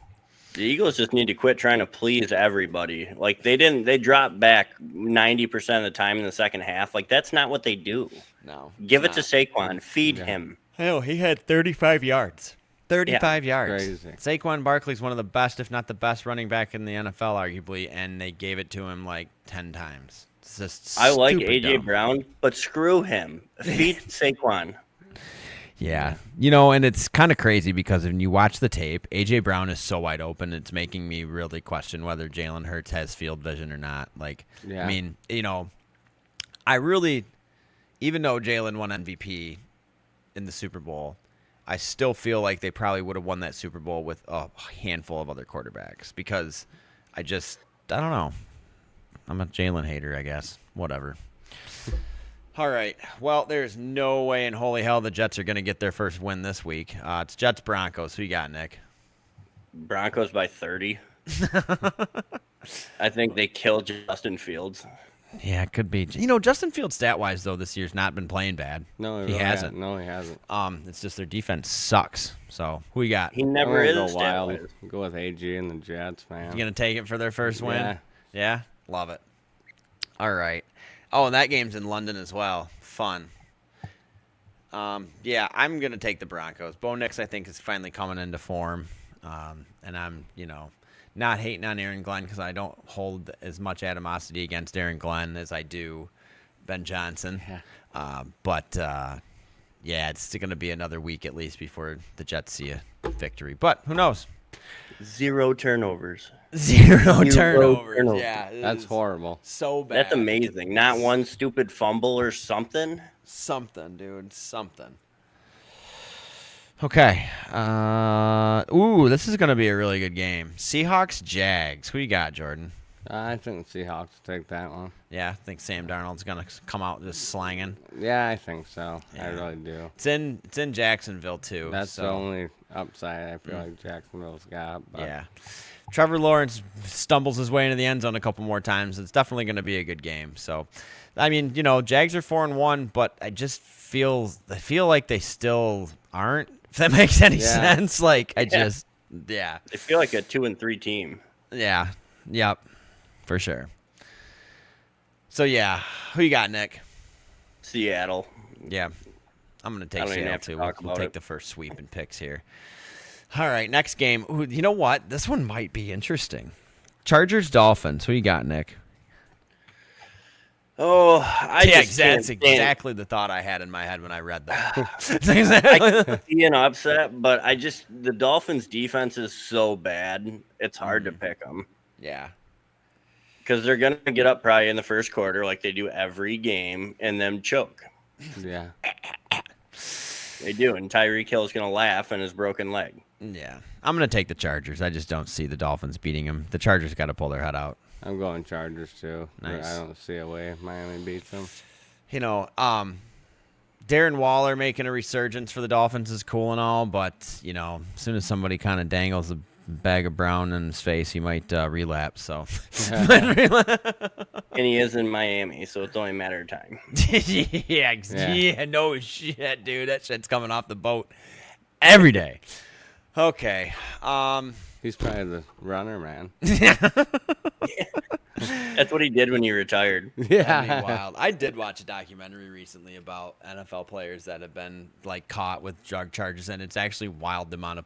the Eagles just need to quit trying to please everybody. Like they dropped back 90% of the time in the second half. Like that's not what they do. No. Give it to Saquon. Feed him. Hell, he had 35 yards. 35 yards. Crazy. Saquon Barkley's one of the best, if not the best, running back in the NFL, arguably, and they gave it to him like 10 times. It's just I like A.J. Brown, but screw him. Feed Saquon. Yeah. And it's kind of crazy because when you watch the tape, A.J. Brown is so wide open, it's making me really question whether Jalen Hurts has field vision or not. Like, I mean, I really, even though Jalen won MVP in the Super Bowl, I still feel like they probably would have won that Super Bowl with a handful of other quarterbacks because I don't know. I'm a Jalen hater, I guess. Whatever. All right. Well, there's no way in holy hell the Jets are going to get their first win this week. It's Jets-Broncos. Who you got, Nick? Broncos by 30. I think they killed Justin Fields. Yeah, it could be. Justin Fields stat-wise, though, this year's not been playing bad. No, he hasn't. No, he hasn't. It's just their defense sucks. So, who you got? He never is. Go wild. Go with AG and the Jets, man. You going to take it for their first win? Yeah. Yeah? Love it. All right. Oh, and that game's in London as well. Fun. Yeah, I'm going to take the Broncos. Bo Nix, I think, is finally coming into form. And I'm, not hating on Aaron Glenn because I don't hold as much animosity against Aaron Glenn as I do Ben Johnson. Yeah. Yeah, it's going to be another week at least before the Jets see a victory. But who knows? 0 turnovers. Zero turnovers. Yeah, that's horrible. So bad. That's amazing. Not one stupid fumble or something. Something, dude. Something. Okay. This is going to be a really good game. Seahawks, Jags. Who you got, Jordan? I think the Seahawks take that one. Yeah, I think Sam Darnold's gonna come out just slanging. Yeah, I think so. Yeah. I really do. It's in Jacksonville too. That's so. the only upside I feel like Jacksonville's got. But Yeah. Trevor Lawrence stumbles his way into the end zone a couple more times. It's definitely going to be a good game. So, I mean, Jags are 4-1, but I feel like they still aren't. If that makes any sense, like I just. They feel like a 2-3 team. Yeah. Yep. For sure. So yeah, who you got, Nick? Seattle. Yeah, I'm gonna take Seattle too. We'll take the first sweep in picks here. All right, next game. Ooh, you know what? This one might be interesting. Chargers Dolphins. Who you got, Nick? Oh, that's exactly the thought I had in my head when I read that. I can see an upset, but the Dolphins' defense is so bad, it's hard to pick them. Yeah. Because they're going to get up probably in the first quarter like they do every game and then choke. Yeah. They do, and Tyreek Hill's going to laugh in his broken leg. Yeah. I'm going to take the Chargers. I just don't see the Dolphins beating them. The Chargers got to pull their head out. I'm going Chargers too. Nice. I don't see a way Miami beats them. Darren Waller making a resurgence for the Dolphins is cool and all, but, as soon as somebody kind of dangles a bag of brown in his face, he might relapse. So, and he is in Miami, so it's only a matter of time. Yeah, no shit, dude. That shit's coming off the boat every day. Okay. He's probably the runner, man. That's what he did when he retired. Yeah. That'd be wild. I did watch a documentary recently about NFL players that have been caught with drug charges, and it's actually wild the amount of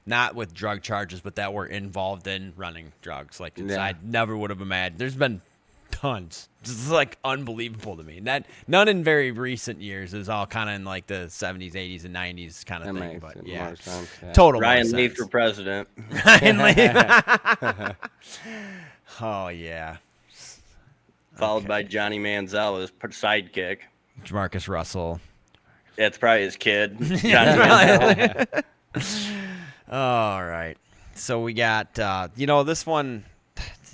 not with drug charges, but that were involved in running drugs. I never would have imagined. There's been tons. It's unbelievable to me. None in very recent years. Is all kind of in the 70s, 80s, and 90s kind of thing. But yeah, sense, total Ryan Lee for president. Ryan Lee. Oh yeah. Followed by Johnny Manziel as sidekick. Marcus Russell. That's probably his kid. Johnny Manziel. All right. So we got this one.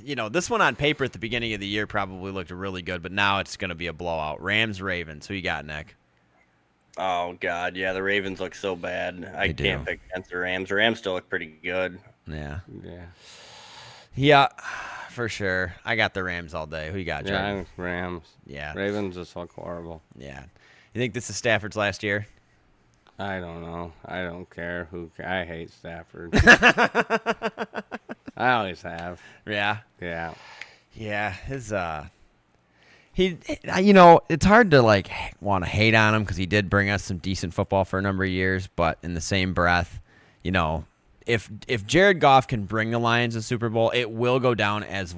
This one on paper at the beginning of the year probably looked really good, but now it's going to be a blowout. Rams-Ravens. Who you got, Nick? Oh, God. Yeah, the Ravens look so bad. I can't pick against the Rams. The Rams still look pretty good. Yeah. Yeah. For sure. I got the Rams all day. Who you got, Jordan? Yeah, Rams. Yeah. Ravens just look horrible. Yeah. You think this is Stafford's last year? I don't know. I don't care. I hate Stafford. I always have. Yeah. Yeah. Yeah. His it's hard to want to hate on him because he did bring us some decent football for a number of years, but in the same breath, if Jared Goff can bring the Lions a Super Bowl, it will go down as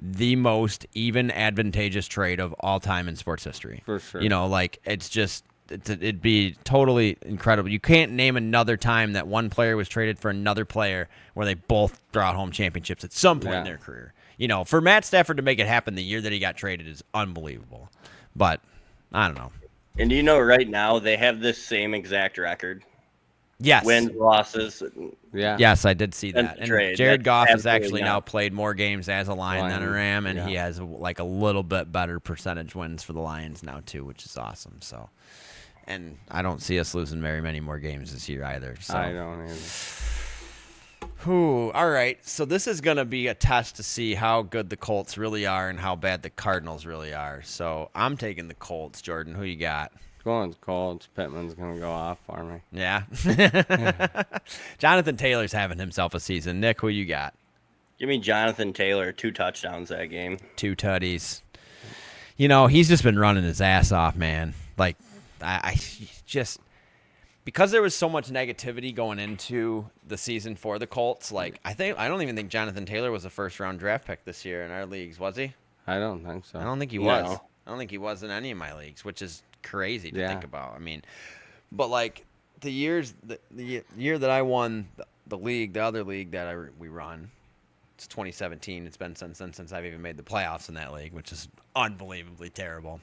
the most even advantageous trade of all time in sports history. For sure. It's just it'd be totally incredible. You can't name another time that one player was traded for another player where they both brought home championships at some point in their career. For Matt Stafford to make it happen the year that he got traded is unbelievable. But I don't know. And right now they have this same exact record. Yes. Wins, losses. Yeah. Yes, I did see that. And trade. Jared Goff has actually not. now played more games as a Lion than a Ram, and he has a little bit better percentage wins for the Lions now too, which is awesome. So, and I don't see us losing very many more games this year either. So. I don't either. All right. So this is going to be a test to see how good the Colts really are and how bad the Cardinals really are. So I'm taking the Colts. Jordan, who you got? Going Colts. Pittman's going to go off for me. Yeah. Jonathan Taylor's having himself a season. Nick, who you got? Give me Jonathan Taylor, 2 touchdowns that game. 2 tutties. He's just been running his ass off, man. I just because there was so much negativity going into the season for the Colts. I don't even think Jonathan Taylor was a first-round draft pick this year in our leagues, was he? I don't think so. I don't think he was. I don't think he was in any of my leagues, which is crazy to think about. I mean, but the year that I won the league, the other league that we run, it's 2017. It's been since I've even made the playoffs in that league, which is unbelievably terrible.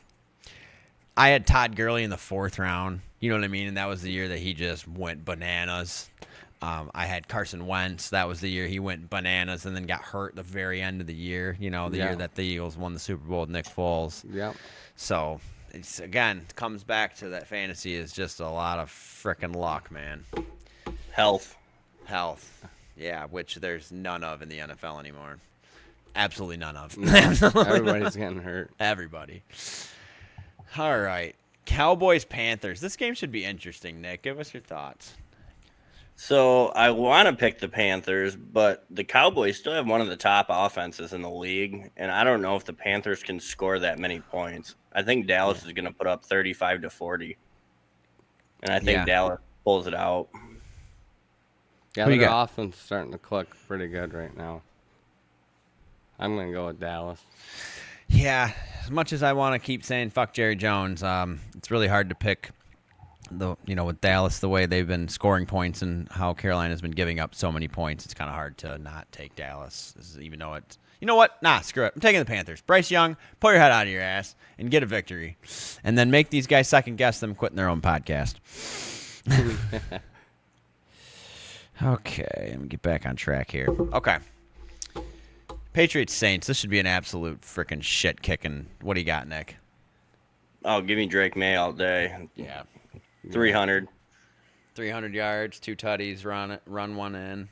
I had Todd Gurley in the 4th round. You know what I mean? And that was the year that he just went bananas. I had Carson Wentz. That was the year he went bananas and then got hurt the very end of the year. You know, the year that the Eagles won the Super Bowl with Nick Foles. Yep. So, it's again, comes back to that fantasy is just a lot of frickin' luck, man. Health. Yeah, which there's none of in the NFL anymore. Absolutely none of. Everybody's getting hurt. Everybody. All right. Cowboys-Panthers. This game should be interesting, Nick. Give us your thoughts. So I want to pick the Panthers, but the Cowboys still have one of the top offenses in the league, and I don't know if the Panthers can score that many points. I think Dallas is going to put up 35-40, and I think Dallas pulls it out. Yeah, their offense is starting to click pretty good right now. I'm going to go with Dallas. Yeah, as much as I want to keep saying fuck Jerry Jones, it's really hard to pick with Dallas, the way they've been scoring points and how Carolina's been giving up so many points, it's kind of hard to not take Dallas. Even though it's, you know what? Nah, screw it. I'm taking the Panthers. Bryce Young, pull your head out of your ass and get a victory. And then make these guys second guess them quitting their own podcast. Okay, let me get back on track here. Okay. Patriots Saints. This should be an absolute freaking shit kicking. What do you got, Nick? Oh, give me Drake May all day. Yeah. 300 yards, 2 tutties, run one in.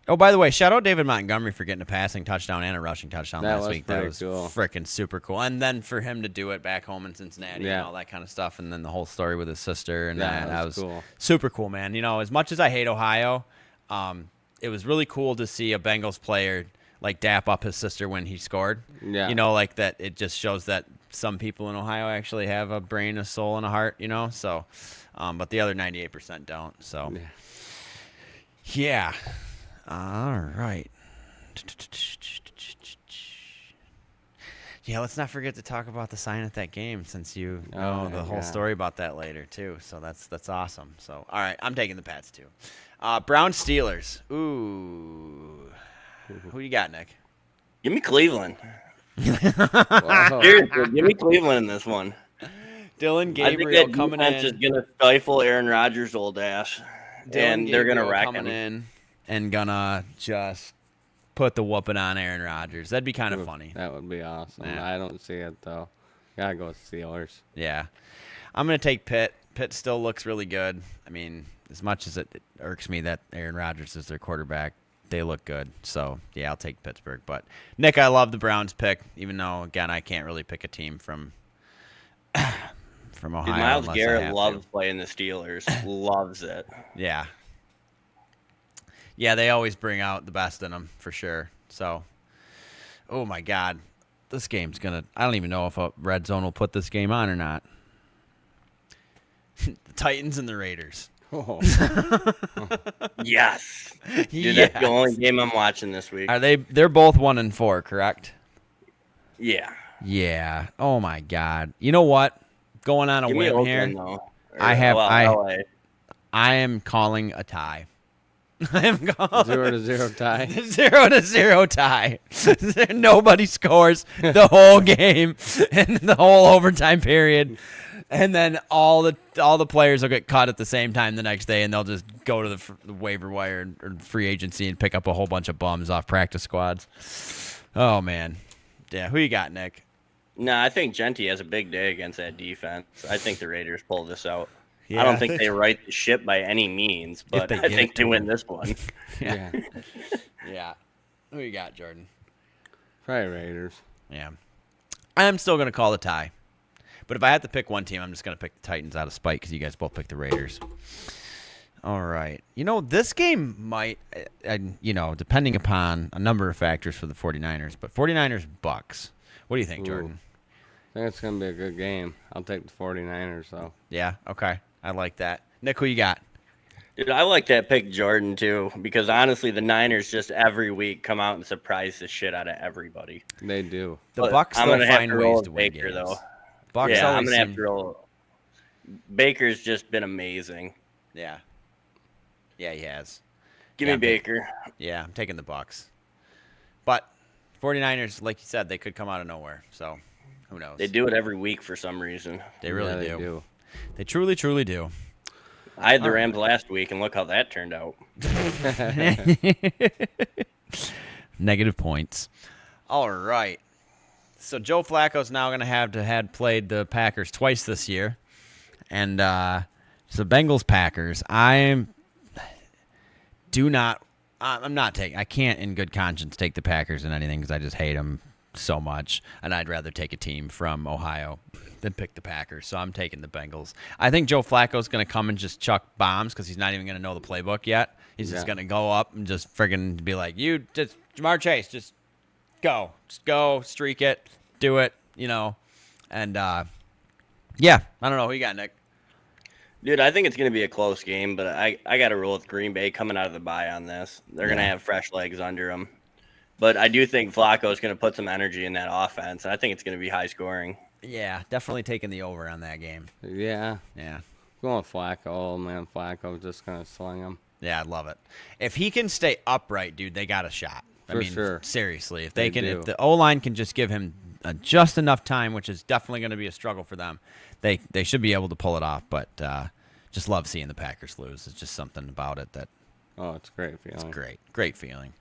Oh, by the way, shout out David Montgomery for getting a passing touchdown and a rushing touchdown last week. That was cool. Freaking super cool. And then for him to do it back home in Cincinnati and all that kind of stuff, and then the whole story with his sister and that was cool. Super cool, man. You know, as much as I hate Ohio, it was really cool to see a Bengals player like dap up his sister when he scored. Yeah. You know, like that. It just shows that some people in Ohio actually have a brain, a soul, and a heart. You know, so, but the other 98% don't. So, yeah. All right. Yeah, let's not forget to talk about the sign at that game, since you know the whole story about that later too. So that's awesome. So, all right, I'm taking the Pats too. Browns Steelers. Ooh. Who you got, Nick? Give me Cleveland. Seriously, give me Cleveland in this one. Dylan Gabriel coming in. Is going to stifle Aaron Rodgers' old ass. And they're going to wreck him. In and gonna just put the whooping on Aaron Rodgers. That'd be kind of funny. That would be awesome. Yeah. I don't see it, though. Gotta go with Steelers. Yeah. I'm going to take Pitt. Pitt still looks really good. I mean, as much as it irks me that Aaron Rodgers is their quarterback, they look good. So, yeah, I'll take Pittsburgh. But, Nick, I love the Browns pick, even though, again, I can't really pick a team from Ohio. Dude, Myles Garrett loves playing the Steelers. Loves it. Yeah. Yeah, they always bring out the best in them, for sure. So, oh, my God. This game's going to – I don't even know if a Red Zone will put this game on or not. The Titans and the Raiders. Oh. Yes. Dude, that's the only game I'm watching this week. They're both 1-4, correct? Yeah. Yeah. Oh, my God. You know what? Going on a whim here. I am calling a tie. I am calling 0-0 tie. 0-0 tie. Nobody scores the whole game and the whole overtime period. And then all the players will get caught at the same time the next day, and they'll just go to the waiver wire or free agency and pick up a whole bunch of bums off practice squads. Oh, man. Yeah, who you got, Nick? No, I think Genty has a big day against that defense. I think the Raiders pull this out. Yeah, I don't think they right the ship by any means, but I think they win this one. Yeah. Yeah. Who you got, Jordan? Probably Raiders. Yeah. I'm still going to call the tie. But if I had to pick one team, I'm just going to pick the Titans out of spite because you guys both picked the Raiders. All right. You know, this game might, depending upon a number of factors for the 49ers, but 49ers-Bucks. What do you think, Jordan? I think it's going to be a good game. I'll take the 49ers, though. Yeah? Okay. I like that. Nick, who you got? Dude, I like that pick, Jordan, too, because honestly, the Niners just every week come out and surprise the shit out of everybody. They do. The Bucks I'm going to have find to ways roll to win Baker, games. though. Bucks yeah, I'm always going to have to roll. Baker's just been amazing. Yeah. Yeah, he has. Give me Baker. Yeah, I'm taking the Bucks. But 49ers, like you said, they could come out of nowhere. So, who knows? They do it every week for some reason. They really do. They truly, truly do. I had the Rams last week, and look how that turned out. Negative points. All right. So Joe Flacco's now going to had played the Packers twice this year. And so Bengals Packers, I can't in good conscience take the Packers in anything because I just hate them so much. And I'd rather take a team from Ohio than pick the Packers. So I'm taking the Bengals. I think Joe Flacco's going to come and just chuck bombs because he's not even going to know the playbook yet. He's just going to go up and just friggin' be like, you just, Jamar Chase, just go. Just go, streak it, do it, And, yeah, I don't know. Who you got, Nick? Dude, I think it's going to be a close game, but I got to roll with Green Bay coming out of the bye on this. They're going to have fresh legs under them. But I do think Flacco is going to put some energy in that offense. I think it's going to be high scoring. Yeah, definitely taking the over on that game. Yeah. Yeah. Going with Flacco. Oh, man, Flacco's just going to sling him. Yeah, I'd love it. If he can stay upright, dude, they got a shot. For sure. Seriously. If They if the O-line can just give him just enough time, which is definitely going to be a struggle for them, they should be able to pull it off. But just love seeing the Packers lose. It's just something about it that. Oh, it's a great feeling. It's great feeling.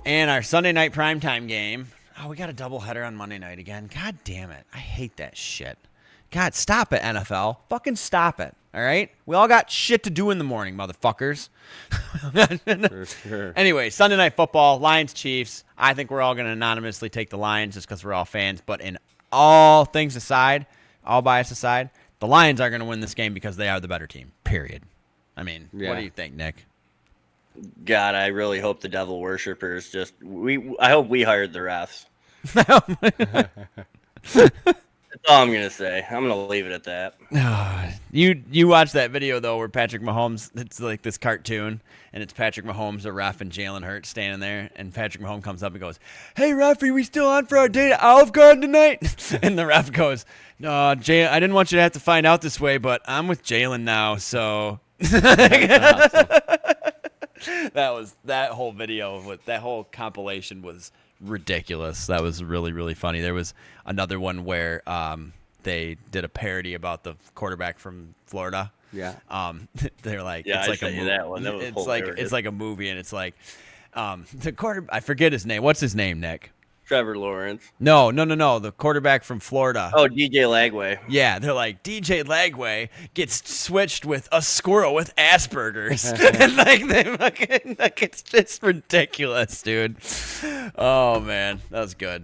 And our Sunday night primetime game. Oh, we got a doubleheader on Monday night again. God damn it. I hate that shit. God, stop it, NFL. Fucking stop it. All right? We all got shit to do in the morning, motherfuckers. For sure. Anyway, Sunday night football, Lions, Chiefs. I think we're all going to anonymously take the Lions just because we're all fans. But in all things aside, all bias aside, the Lions are going to win this game because they are the better team, period. I mean, What do you think, Nick? God, I really hope the devil worshippers I hope we hired the refs. That's all I'm going to say. I'm going to leave it at that. You watched that video, though, where Patrick Mahomes, it's like this cartoon, and it's Patrick Mahomes, a ref, and Jalen Hurts standing there, and Patrick Mahomes comes up and goes, "Hey, ref, are we still on for our date at Olive Garden tonight?" And the ref goes, "No, Jay, I didn't want you to have to find out this way, but I'm with Jalen now, so..." That whole video, that whole compilation was ridiculous. That was really, really funny. There was another one where they did a parody about the quarterback from Florida. Yeah. They're like, Yeah, it's I like a sent you that one. That was it's like a movie, and it's like the quarter. I forget his name. What's his name, Nick? Trevor Lawrence. No. The quarterback from Florida. Oh, DJ Lagway. Yeah, they're like, DJ Lagway gets switched with a squirrel with Asperger's. And it's just ridiculous, dude. Oh, man, that was good.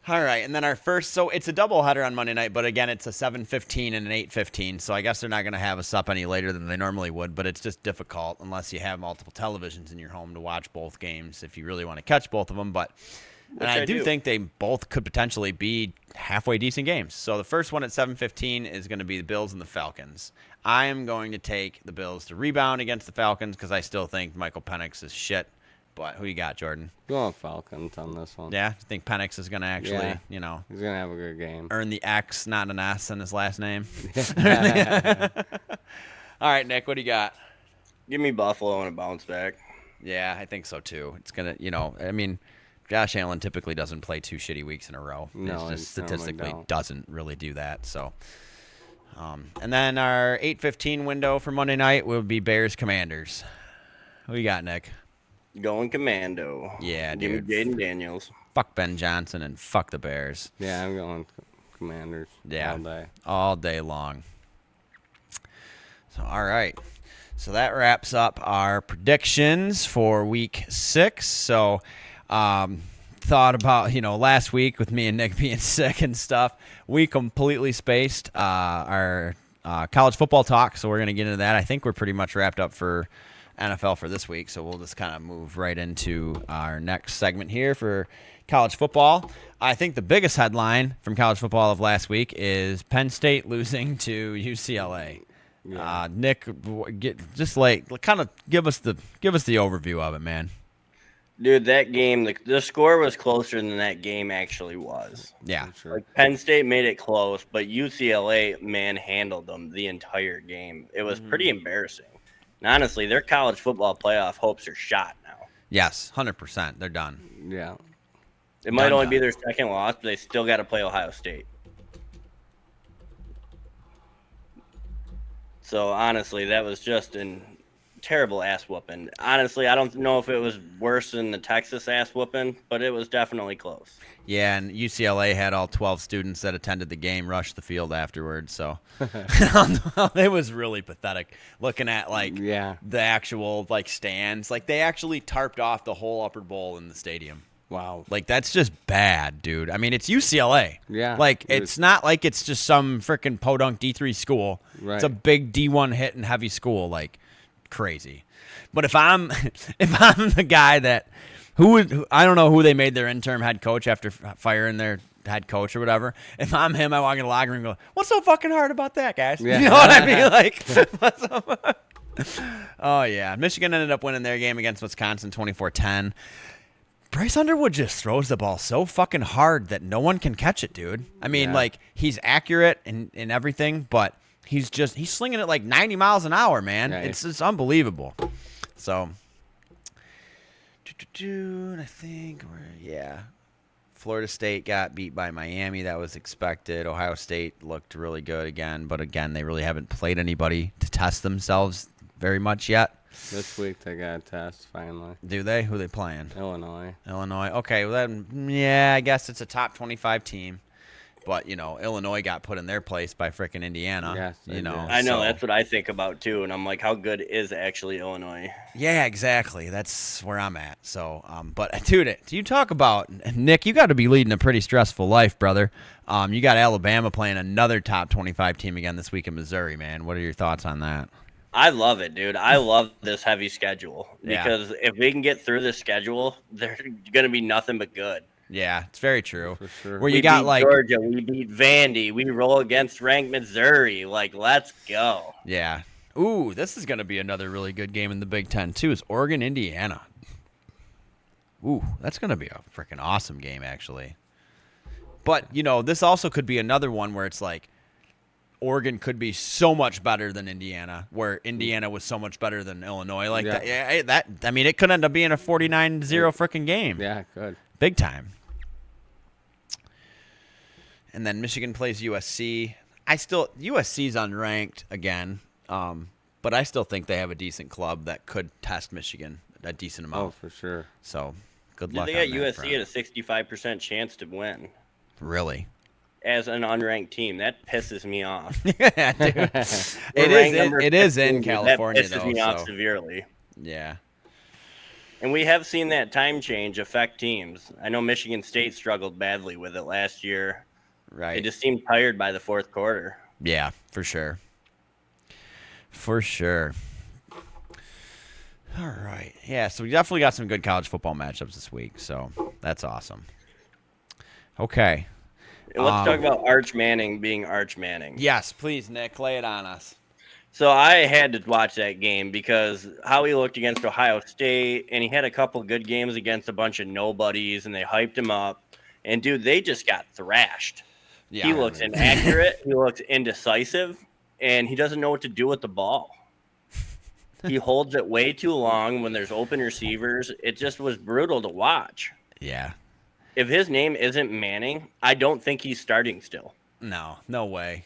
All right, and then our first, so it's a doubleheader on Monday night, but again, it's a 7:15 and an 8:15, so I guess they're not going to have us up any later than they normally would, but it's just difficult unless you have multiple televisions in your home to watch both games if you really want to catch both of them, but... And I do think they both could potentially be halfway decent games. So the first one at 7:15 is going to be the Bills and the Falcons. I am going to take the Bills to rebound against the Falcons because I still think Michael Penix is shit. But who you got, Jordan? Going Falcons on this one. Yeah? You think Penix is going to actually, He's going to have a good game. Earn the X, not an S in his last name? All right, Nick, what do you got? Give me Buffalo and a bounce back. Yeah, I think so too. It's going to, Josh Allen typically doesn't play 2 shitty weeks in a row. No, he just statistically don't. doesn't really do that. So, and then our 8:15 window for Monday night will be Bears Commanders. Who you got, Nick? Going Commando. Yeah, Give dude. me Jaden Daniels. Fuck Ben Johnson and fuck the Bears. Yeah, I'm going Commanders all day long. So, all right. So that wraps up our predictions for Week 6. So, thought about, last week with me and Nick being sick and stuff, we completely spaced our college football talk, so we're going to get into that. I think we're pretty much wrapped up for NFL for this week, so we'll just kind of move right into our next segment here for college football. I think the biggest headline from college football of last week is Penn State losing to UCLA. Yeah. Nick, kind of give us the overview of it, man. Dude, that game, the score was closer than that game actually was. Yeah. Sure. Penn State made it close, but UCLA manhandled them the entire game. It was pretty embarrassing. And honestly, their college football playoff hopes are shot now. Yes, 100%. They're done. Yeah. It might only be their second loss, but they still got to play Ohio State. So honestly, that was just a terrible ass whooping. Honestly, I don't know if it was worse than the Texas ass whooping, but it was definitely close. Yeah, and UCLA had all 12 students that attended the game rush the field afterwards. So it was really pathetic looking at the actual stands. Like they actually tarped off the whole upper bowl in the stadium. Wow. Like that's just bad, dude. I mean, it's UCLA. Yeah. Like it's not like it's just some freaking podunk D3 school. Right. It's a big D1 hit and heavy school, like crazy. But if I'm the guy that I don't know who they made their interim head coach after firing their head coach or whatever. If I'm him, I walk in the locker room and go, "What's so fucking hard about that, guys?" Yeah. You know what I mean? Like, what's so oh yeah, Michigan ended up winning their game against Wisconsin 24-10. Bryce Underwood just throws the ball so fucking hard that no one can catch it, dude. I mean, he's accurate in everything, but he's slinging it like 90 miles an hour, man. Yeah, it's unbelievable. So, I think Florida State got beat by Miami. That was expected. Ohio State looked really good again, but again, they really haven't played anybody to test themselves very much yet. This week they got a test finally. Do they? Who are they playing? Illinois. Okay, well then, yeah, I guess it's a top 25 team. But, Illinois got put in their place by frickin' Indiana. Yes, I know, that's what I think about, too. And I'm like, how good is actually Illinois? Yeah, exactly. That's where I'm at. So, but, dude, you talk about, Nick, you got to be leading a pretty stressful life, brother. You got Alabama playing another top 25 team again this week in Missouri, man. What are your thoughts on that? I love it, dude. I love this heavy schedule. Because if we can get through this schedule, they're going to be nothing but good. Yeah, it's very true. For sure. Where you we got beat Georgia, we beat Vandy, we roll against ranked Missouri. Like, let's go. Yeah. Ooh, this is going to be another really good game in the Big Ten, too, is Oregon, Indiana. Ooh, that's going to be a freaking awesome game, actually. But, this also could be another one where it's like Oregon could be so much better than Indiana, where Indiana was so much better than Illinois. Like that. Yeah, I mean, it could end up being a 49-0 freaking game. Yeah, good. Big time. And then Michigan plays USC. USC's unranked again, but I still think they have a decent club that could test Michigan a decent amount. Oh, for sure. So, good luck. They got USC at a 65% chance to win. Really? As an unranked team, that pisses me off. Yeah, dude. It is in California, that pisses me off severely. Yeah. And we have seen that time change affect teams. I know Michigan State struggled badly with it last year. Right. They just seemed tired by the fourth quarter. Yeah, for sure. For sure. All right. Yeah, so we definitely got some good college football matchups this week, so that's awesome. Okay. And let's talk about Arch Manning being Arch Manning. Yes, please, Nick, lay it on us. So I had to watch that game because how he looked against Ohio State, and he had a couple good games against a bunch of nobodies, and they hyped him up. And, dude, they just got thrashed. Yeah, he looks inaccurate. He looks indecisive, and he doesn't know what to do with the ball. He holds it way too long when there's open receivers. It just was brutal to watch. Yeah. If his name isn't Manning, I don't think he's starting still. No way.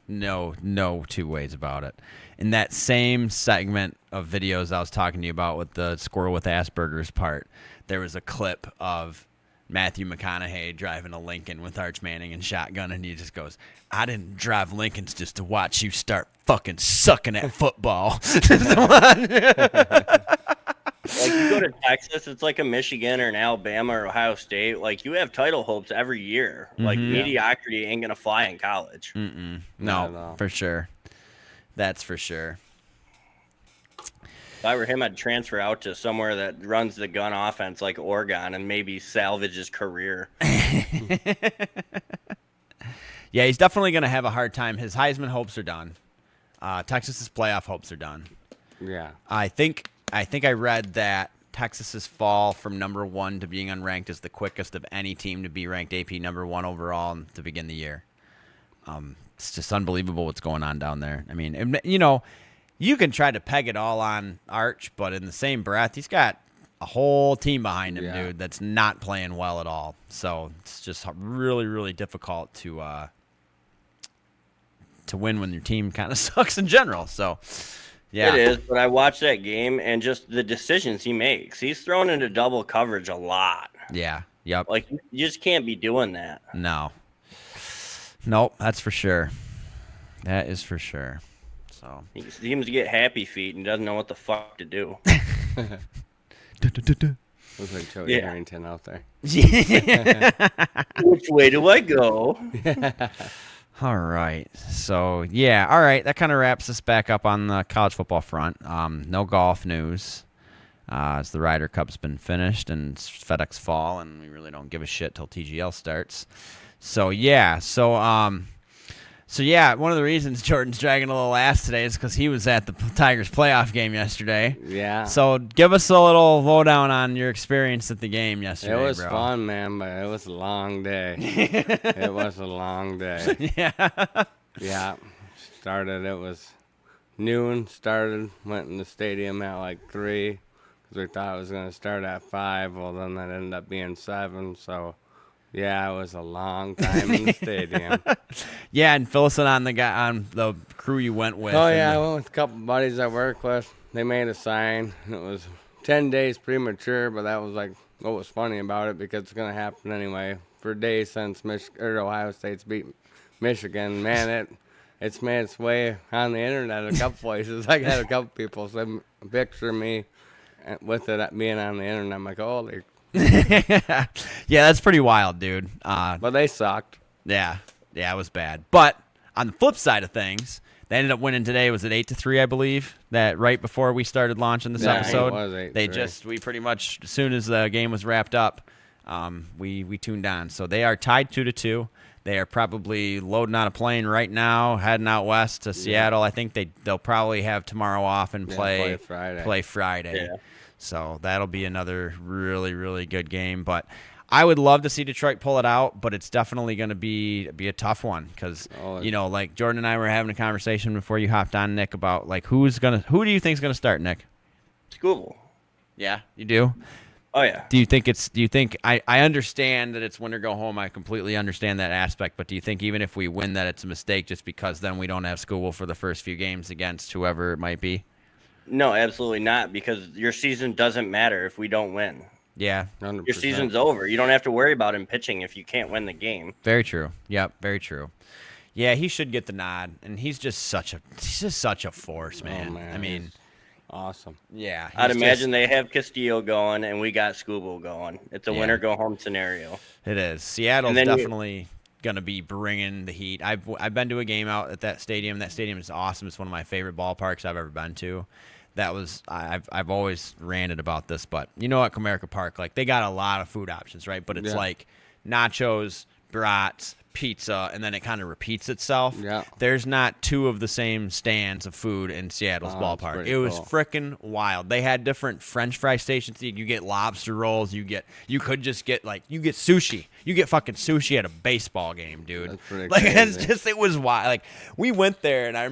No two ways about it. In that same segment of videos I was talking to you about with the squirrel with Asperger's part, there was a clip of Matthew McConaughey driving a Lincoln with Arch Manning and shotgun, and he just goes, "I didn't drive Lincolns just to watch you start fucking sucking at football." Like, you go to Texas, it's like a Michigan or an Alabama or Ohio State. Like, you have title hopes every year. Like, mediocrity ain't going to fly in college. No, for sure. That's for sure. If I were him, I'd transfer out to somewhere that runs the gun offense like Oregon and maybe salvage his career. Yeah, he's definitely going to have a hard time. His Heisman hopes are done. Texas's playoff hopes are done. Yeah. I think I read that Texas's fall from number 1 to being unranked is the quickest of any team to be ranked AP number 1 overall to begin the year. It's just unbelievable what's going on down there. I mean, you can try to peg it all on Arch, but in the same breath, he's got a whole team behind him, dude, that's not playing well at all. So it's just really, really difficult to to win when your team kind of sucks in general. So, yeah. It is, but I watched that game and just the decisions he makes. He's thrown into double coverage a lot. Yeah. Yep. Like, you just can't be doing that. No. Nope, that's for sure. That is for sure. So he seems to get happy feet and doesn't know what the fuck to do. Looks like Joey Harrington out there. Which way do I go? All right. So, yeah. All right. That kind of wraps us back up on the college football front. No golf news as the Ryder Cup's been finished and it's FedEx Fall, and we really don't give a shit till TGL starts. So, yeah. So, yeah, one of the reasons Jordan's dragging a little ass today is because he was at the Tigers playoff game yesterday. Yeah. So give us a little lowdown on your experience at the game yesterday, It was bro. fun, man, but it was a long day. It was a long day. Yeah. Yeah. It was noon, went in the stadium at like 3 because we thought it was going to start at 5. Well, then that ended up being 7, so... Yeah, it was a long time in the stadium. Yeah, and fill us in on the crew you went with. Oh, yeah, I went with a couple buddies I work with. They made a sign. It was 10 days premature, but that was like what was funny about it because it's going to happen anyway. For days since Ohio State's beat Michigan, man, it's made its way on the internet a couple places. I had a couple people send a picture of me with it being on the internet. I'm like, holy. Yeah, that's pretty wild, dude. But they sucked. Yeah, it was bad. But on the flip side of things, they ended up winning today. Was it 8-3, I believe? That right before we started launching this episode, it was 8-3. We pretty much as soon as the game was wrapped up, we tuned on. So they are tied 2-2. They are probably loading on a plane right now, heading out west to Seattle. I think they'll probably have tomorrow off and play Friday. Yeah. So that'll be another really, really good game. But I would love to see Detroit pull it out, but it's definitely going to be a tough one because, like Jordan and I were having a conversation before you hopped on, Nick, about like who do you think is going to start, Nick? School. Yeah, you do? Oh, yeah. Do you think I understand that it's win or go home. I completely understand that aspect, but do you think even if we win that it's a mistake just because then we don't have school for the first few games against whoever it might be? No, absolutely not, because your season doesn't matter if we don't win. Yeah. 100%. Your season's over. You don't have to worry about him pitching if you can't win the game. Very true. Yep, very true. Yeah, he should get the nod, and he's just such a force, man. Oh, man. I mean, awesome. Yeah. I'd imagine they have Castillo going, and we got Scooble going. It's a winner go home scenario. It is. Seattle's definitely going to be bringing the heat. I've been to a game out at that stadium. That stadium is awesome. It's one of my favorite ballparks I've ever been to. I've always ranted about this, but you know at Comerica Park, like they got a lot of food options, right? But it's like nachos, brats, pizza, and then it kind of repeats itself. Yeah. There's not two of the same stands of food in Seattle's ballpark. It was freaking wild. They had different French fry stations. You get lobster rolls. You get sushi. You get fucking sushi at a baseball game, dude. That's pretty crazy. It was wild. Like we went there, and I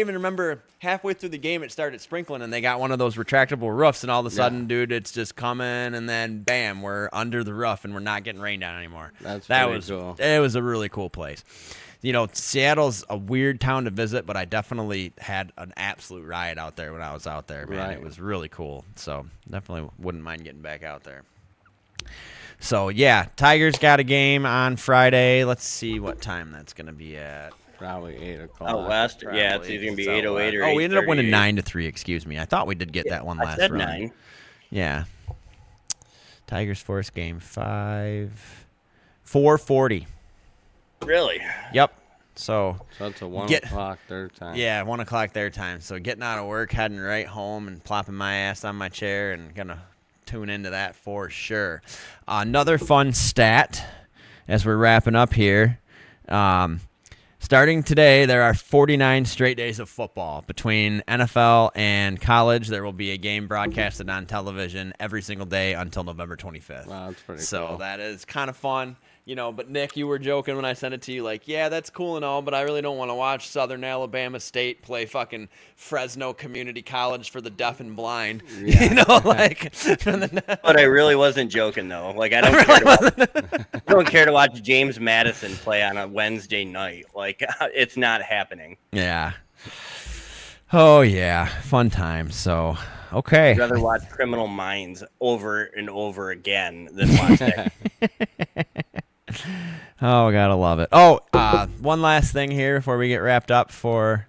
even remember halfway through the game it started sprinkling, and they got one of those retractable roofs, and all of a sudden, dude, it's just coming, and then bam, we're under the roof, and we're not getting rained on anymore. That was cool. It was a really cool place. Seattle's a weird town to visit, but I definitely had an absolute riot out there when I was out there, man. Right. It was really cool. So definitely wouldn't mind getting back out there. So, yeah, Tigers got a game on Friday. Let's see what time that's going to be at. Probably 8 o'clock. Out west? Probably. Yeah, it's either going to be 8:08 or 8:38. Oh, we ended up winning 9-3, excuse me. I thought we did get that one last I said run. 9. Yeah. Tigers first game, 4:40. Really? Yep. So it's a 1 o'clock their time. Yeah, 1 o'clock their time. So getting out of work, heading right home, and plopping my ass on my chair and going to tune into that for sure. Another fun stat as we're wrapping up here. Starting today, there are 49 straight days of football. Between NFL and college, there will be a game broadcasted on television every single day until November 25th. Wow, that's pretty cool. So that is kind of fun. But Nick, you were joking when I sent it to you, like, yeah, that's cool and all, but I really don't want to watch Southern Alabama State play fucking Fresno Community College for the deaf and blind. Yeah. But I really wasn't joking though. Like I don't care to watch James Madison play on a Wednesday night. Like it's not happening. Yeah. Oh yeah, fun time. So okay. I'd rather watch Criminal Minds over and over again than watch that. Oh, gotta love it. Oh, one last thing here before we get wrapped up for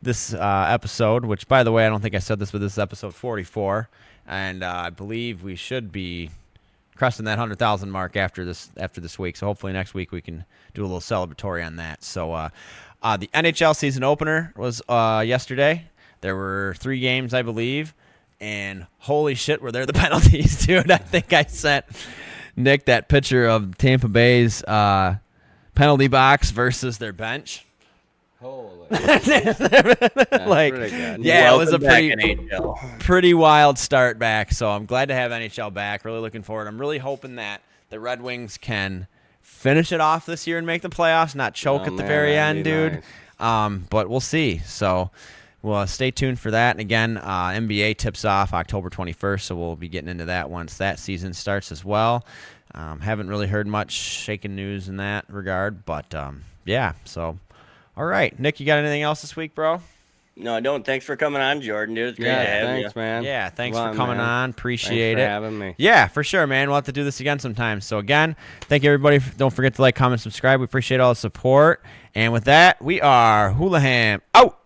this episode, which, by the way, I don't think I said this, but this is episode 44, and I believe we should be crossing that 100,000 mark after this week. So hopefully next week we can do a little celebratory on that. So the NHL season opener was yesterday. There were 3 games, I believe, and holy shit, were there the penalties, dude. I think I sent Nick that picture of Tampa Bay's penalty box versus their bench. Holy. Like, pretty good. yeah, Welcome it was a back, NHL. pretty wild start back. So I'm glad to have NHL back. Really looking forward. I'm really hoping that the Red Wings can finish it off this year and make the playoffs, not choke at the very end, dude. Nice. But we'll see. So we'll stay tuned for that. And again, NBA tips off October 21st, so we'll be getting into that once that season starts as well. Haven't really heard much shaking news in that regard, but yeah. So, all right, Nick, you got anything else this week, bro? No, I don't. Thanks for coming on, Jordan, dude. It's great to have thanks, you. man. Yeah, thanks Well, for coming man. on. Appreciate it. Thanks for having me. Yeah, for sure, man. We'll have to do this again sometime. So again, thank you, everybody. Don't forget to like, comment, subscribe. We appreciate all the support. And with that, we are Hulaham out.